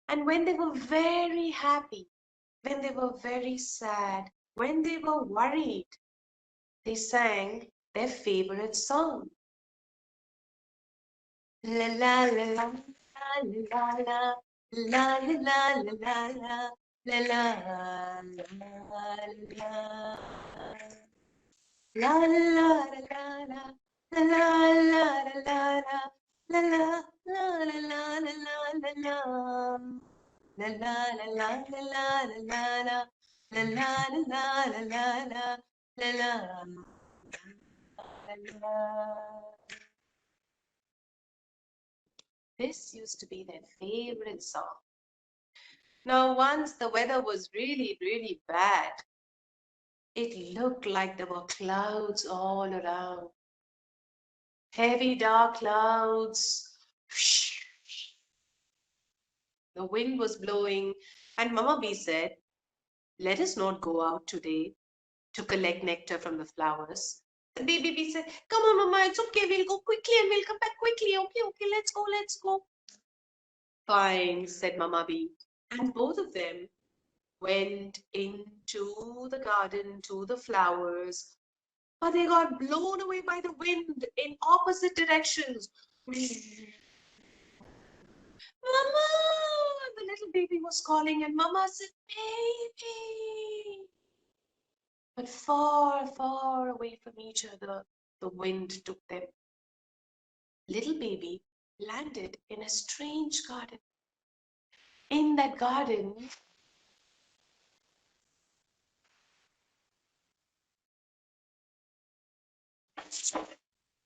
And when they were very happy, when they were very sad, when they were worried, they sang their favorite song. La la la la la la la la la la la la la la la la la la la This used to be their favorite song. Now, once the weather was really, really bad, it looked like there were clouds all around. Heavy dark clouds. The wind was blowing, and Mama Bee said, "Let us not go out today to collect nectar from the flowers." The baby bee said, "Come on, Mama, it's okay. We'll go quickly and we'll come back quickly. Okay, okay, let's go, let's go." Fine, said Mama Bee. And both of them went into the garden to the flowers, but they got blown away by the wind in opposite directions. "Mama!" The little baby was calling, and Mama said, "Baby!" But far, far away from each other, the wind took them. Little baby landed in a strange garden. In that garden,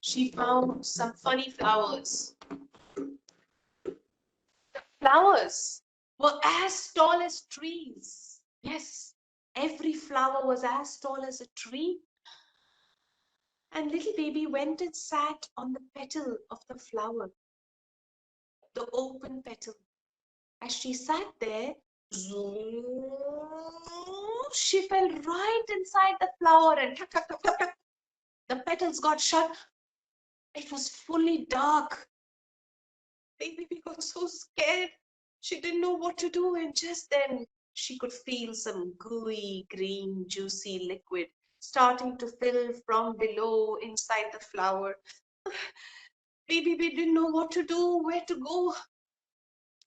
she found some funny flowers. Flowers were as tall as trees. Yes, every flower was as tall as a tree. And little baby went and sat on the petal of the flower, the open petal. As she sat there, she fell right inside the flower and tuck, tuck, tuck, tuck, tuck. The petals got shut. It was fully dark. Baby got so scared. She didn't know what to do, and just then she could feel some gooey, green, juicy liquid starting to fill from below inside the flower. Baby didn't know what to do, where to go.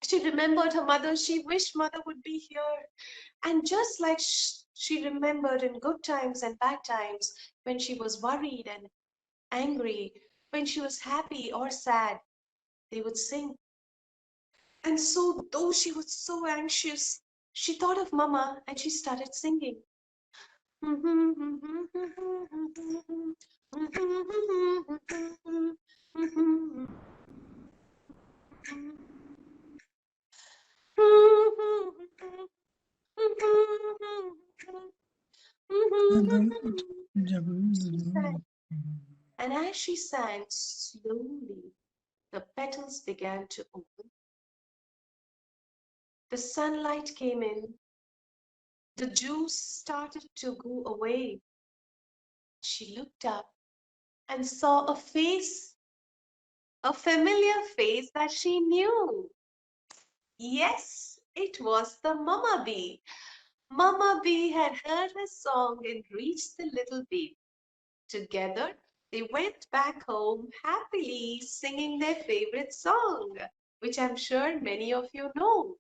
She remembered her mother. She wished mother would be here. And just like she remembered in good times and bad times, when she was worried and angry, when she was happy or sad, they would sing. And so, though she was so anxious, she thought of Mama and she started singing. And as she sang, slowly the petals began to open. The sunlight came in. The juice started to go away. She looked up and saw a face, a familiar face that she knew. Yes, it was the Mama Bee. Mama Bee had heard her song and reached the little baby. Together, they went back home happily singing their favorite song, which I'm sure many of you know.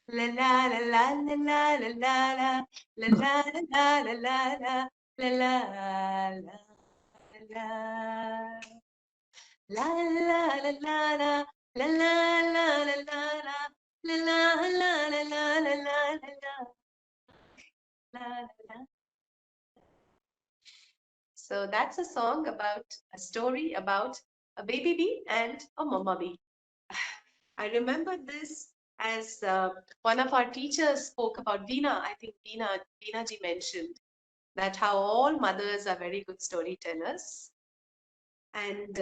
La la la la la la la la la la la la la la la la la. La la la la la la la la la la la la la la la la la. So that's a song about a story about a baby bee and a mama bee. I remember this as one of our teachers spoke about Veena. I think Veena ji mentioned that how all mothers are very good storytellers. And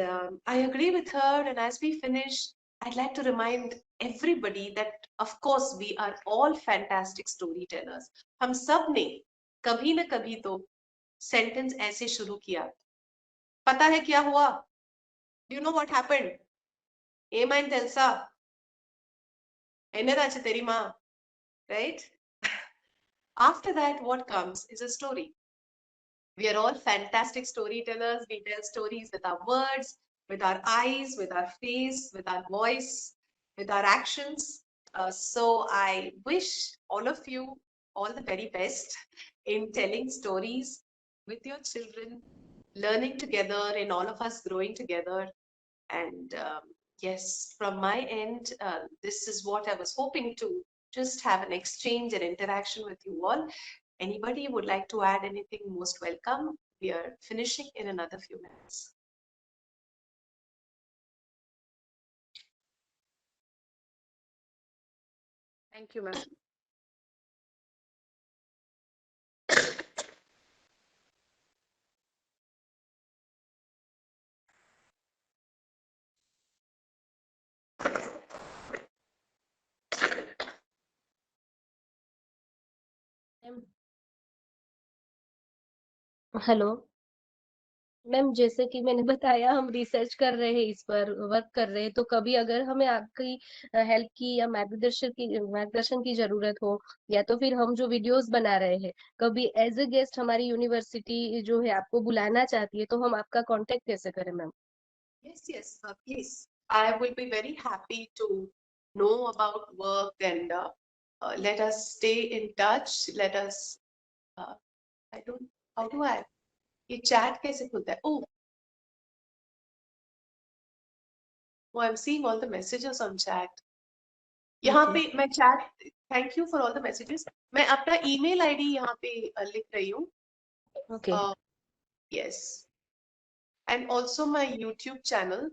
I agree with her. And as we finish, I'd like to remind everybody that, of course, we are all fantastic storytellers. हम सब ने कभी न कभी तो sentence ऐसे शुरू किया. पता है क्या हुआ? Do you know what happened? Amen, Telsa. Enerache teri ma. Right? After that, what comes is a story. We are all fantastic storytellers. We tell stories with our words, with our eyes, with our face, with our voice, with our actions. So I wish all of you all the very best in telling stories with your children, learning together, and all of us growing together. And yes, from my end, this is what I was hoping to just have an exchange and interaction with you all. Anybody would like to add anything, most welcome. We are finishing in another few minutes. Thank you, ma'am. Hello ma'am, जैसे कि मैंने बताया हम research कर रहे हैं, इस पर वर्क कर रहे हैं, तो कभी अगर हमें आपकी हेल्प की या मार्गदर्शन की जरूरत हो, या तो फिर हम जो वीडियोस बना रहे हैं कभी एज ए गेस्ट हमारी यूनिवर्सिटी जो है आपको बुलाना चाहती है, तो हम आपका कांटेक्ट कैसे करें ma'am? Yes, please. I will be very happy to know about work and let us stay in touch. Let us. I don't. How do I? ये chat कैसे खुलता है? Oh, I'm seeing all the messages on chat. यहाँ पे मैं chat. Thank you for all the messages. मैं अपना email ID यहाँ पे लिख रही हूँ. Okay. Yes. And also my YouTube channel.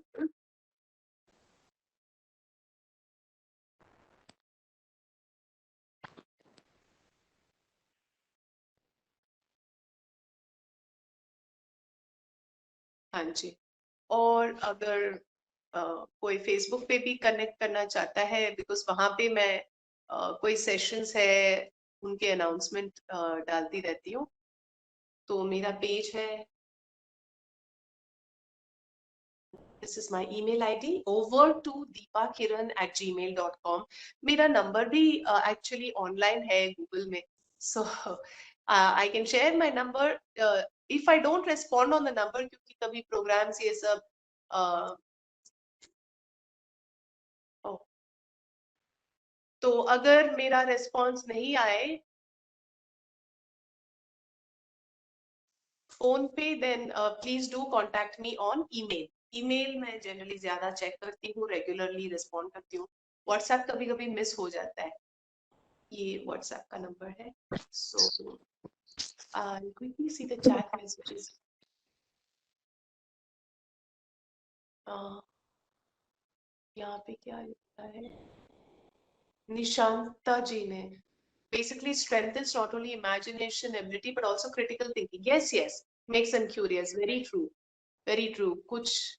हाँ जी. और अगर कोई फेसबुक पे भी कनेक्ट करना चाहता है, बिकॉज वहां पे मैं कोई सेशंस है उनके अनाउंसमेंट डालती रहती हूँ, तो मेरा पेज है, this is my email ID, over to deepakiran@gmail.com. मेरा नंबर भी एक्चुअली ऑनलाइन है गूगल में, so I can share my number. If I don't respond on the number, क्योंकि कभी प्रोग्राम्स ये सब तो अगर मेरा रेस्पॉन्स नहीं आए फोन पे, then please do contact me on email. Email मैं जनरली ज्यादा चेक करती हूँ, रेगुलरली रिस्पॉन्ड करती हूँ. व्हाट्सएप कभी कभी मिस हो जाता है. ये व्हाट्सएप का नंबर है. So I quickly see the chat messages. यहाँ पे क्या लिखा है निशांता जी ने? Basically strengthens not only imagination ability but also critical thinking. Yes, makes them curious. Very true. कुछ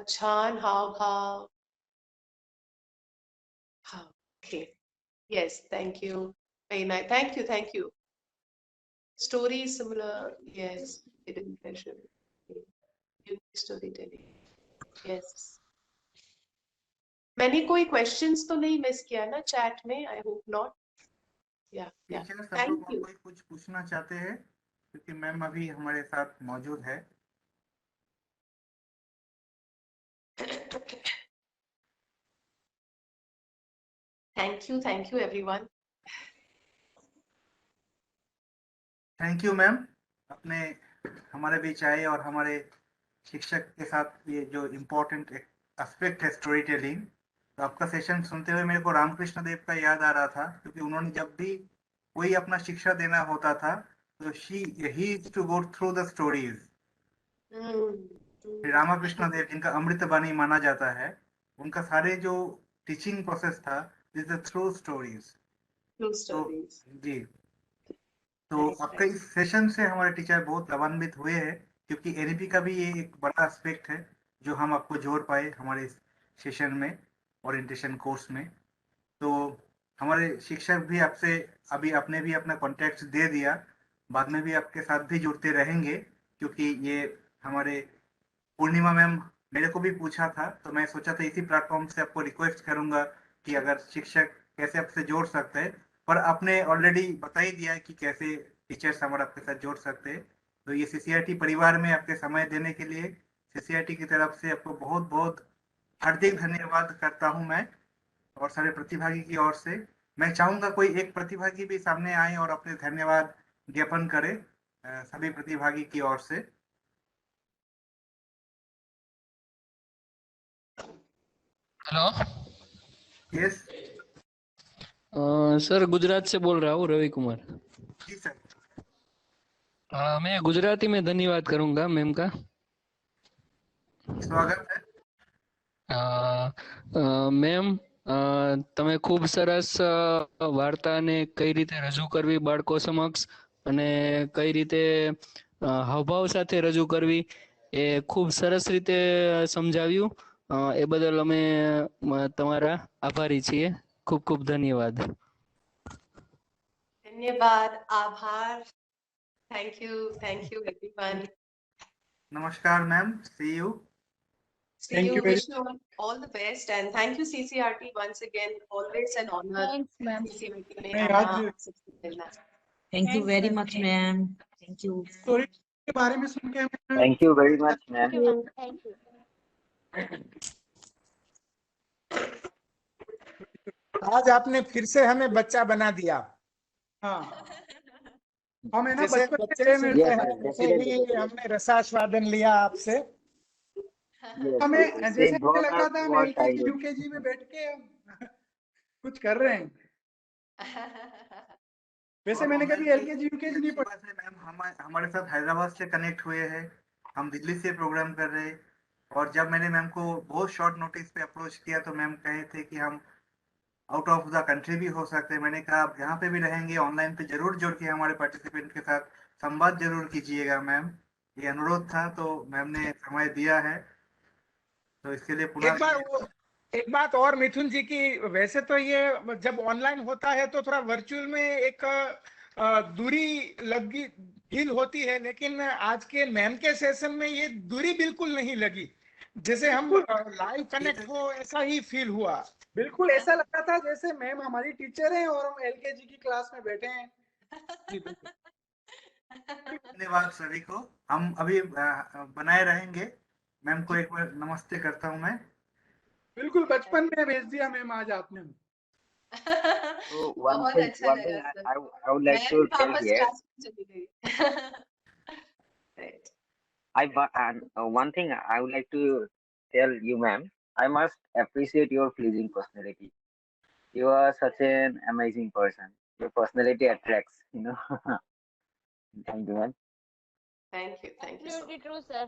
छान हाव भाव. हाँ, okay. Yes, thank you. Very nice. Thank you. Story is similar. Yes, hidden pleasure. Unique storytelling. Yes. मैंने कोई questions तो नहीं miss किया ना chat में? I hope not. Yeah. Thank you. कोई कुछ पूछना चाहते हैं क्योंकि मैम अभी हमारे साथ मौजूद है. Thank you everyone. Thank you ma'am. अपने हमारे बीच आए और हमारे शिक्षक के साथ ये जो इम्पोर्टेंट एस्पेक्ट है स्टोरी टेलिंग, तो आपका सेशन सुनते हुए मेरे को रामकृष्ण देव का याद आ रहा था, क्योंकि उन्होंने जब भी कोई अपना शिक्षा देना होता था तो ही to go through the stories. Ramakrishna Dev जिनका अमृत बानी माना जाता है, उनका सारे जो टीचिंग प्रोसेस था इज थ्रू स्टोरीज. जी, तो आपका इस सेशन से हमारे टीचर बहुत लाभान्वित हुए हैं, क्योंकि एनईपी का भी ये एक बड़ा एस्पेक्ट है जो हम आपको जोड़ पाए हमारे सेशन में, ओरिएंटेशन कोर्स में. तो हमारे शिक्षक भी आपसे अभी आपने भी अपना कॉन्टैक्ट दे दिया, बाद में भी आपके साथ भी जुड़ते रहेंगे, क्योंकि ये हमारे पूर्णिमा मैम मेरे को भी पूछा था, तो मैं सोचा था इसी प्लेटफॉर्म से आपको रिक्वेस्ट करूंगा कि अगर शिक्षक कैसे आपसे जोड़ सकते हैं, पर आपने ऑलरेडी बता ही दिया कि कैसे टीचर्स हमारा आपके साथ जोड़ सकते हैं। तो ये CCRT परिवार में आपके समय देने के लिए CCRT की तरफ से आपको बहुत बहुत हार्दिक धन्यवाद करता हूं मैं, और सारे प्रतिभागी की ओर से। मैं चाहूंगा कोई एक प्रतिभागी भी सामने आए और अपने धन्यवाद ज्ञापन करे सभी प्रतिभागी की ओर से। हेलो यस सर, गुजरात से बोल रहा हूँ, रवि कुमार। जी सर। मैं गुजराती में धन्यवाद करूंगा मैम का। स्वागत है મેમ, તમે ખૂબ સરસ વાર્તાને કઈ રીતે રજૂ કરવી બાળકો સમક્ષ અને કઈ રીતે હાવભાવ સાથે રજૂ કરવી એ ખૂબ સરસ રીતે સમજાવ્યું. એ બદલ અમે તમારા આભારી છીએ. ખૂબ ખૂબ ધન્યવાદ. धन्यवाद, आभार. Thank you everyone. नमस्कार ma'am, see you. See you. Wish you all the best, and thank you CCRT once again. Always an honor. Thanks, ma'am. CCRT में आना, आपसे मिलना. Thank you very much ma'am, thank you. Story के बारे में सुन के हमें thank you very much ma'am. Thank you. आज आपने फिर से हमें बच्चा बना दिया। हाँ, हमें ना जैसे बचपन बच्चे से में मिलते Yes, हैं, sir, वैसे definitely, ही definitely. हमने रसास्वादन लिया आपसे। Yes, हमें yes, yes. जैसे It हमें brought लगा us था to हम our LKG childhood. UKG में बैठ के कुछ कर रहे हैं। वैसे और मैंने online कभी की LKG UKG नहीं अच्छी पढ़ा। बात है मैम, हमारे साथ हैदराबाद से कनेक्ट हुए हैं, हम दिल्ली से प्रोग्राम कर रहे हैं। और जब मैंने मैम को बहुत शॉर्ट नोटिस पे अप्रोच किया तो मैम कहे थे कि हम आउट ऑफ द कंट्री भी हो सकते हैं। मैंने कहा आप यहाँ पे भी रहेंगे, ऑनलाइन पे जरूर जुड़ के हमारे पार्टिसिपेंट के साथ संवाद जरूर कीजिएगा मैम। ये अनुरोध था तो मैम ने समय दिया है, तो इसके लिए पुनः एक बात और मिथुन जी की, वैसे तो ये जब ऑनलाइन होता है तो थोड़ा वर्चुअल में एक दूरी लगी फील होती है, लेकिन आज के मैम के सेशन में ये दूरी बिल्कुल नहीं लगी। जैसे हम लाइव कनेक्ट हो ऐसा ही फील हुआ। बिल्कुल ऐसा लगा था जैसे मैम हमारी टीचर हैं और हम LKG की क्लास में बैठे हैं। धन्यवाद सभी को। हम अभी बनाए रहेंगे। मैम को एक बार नमस्ते करता हूँ मैं। बिल्कुल बचपन में भेज दिया मैम आज आपने। So one बहुत thing, अच्छा one लगा thing sir. I would like to tell वापस here. क्लास में चली गई. Right. One thing I would like to tell you, ma'am. I must appreciate your pleasing personality. You are such an amazing person. Your personality attracts, you know. Thank you, ma'am. Thank you so Absolutely much. true, sir.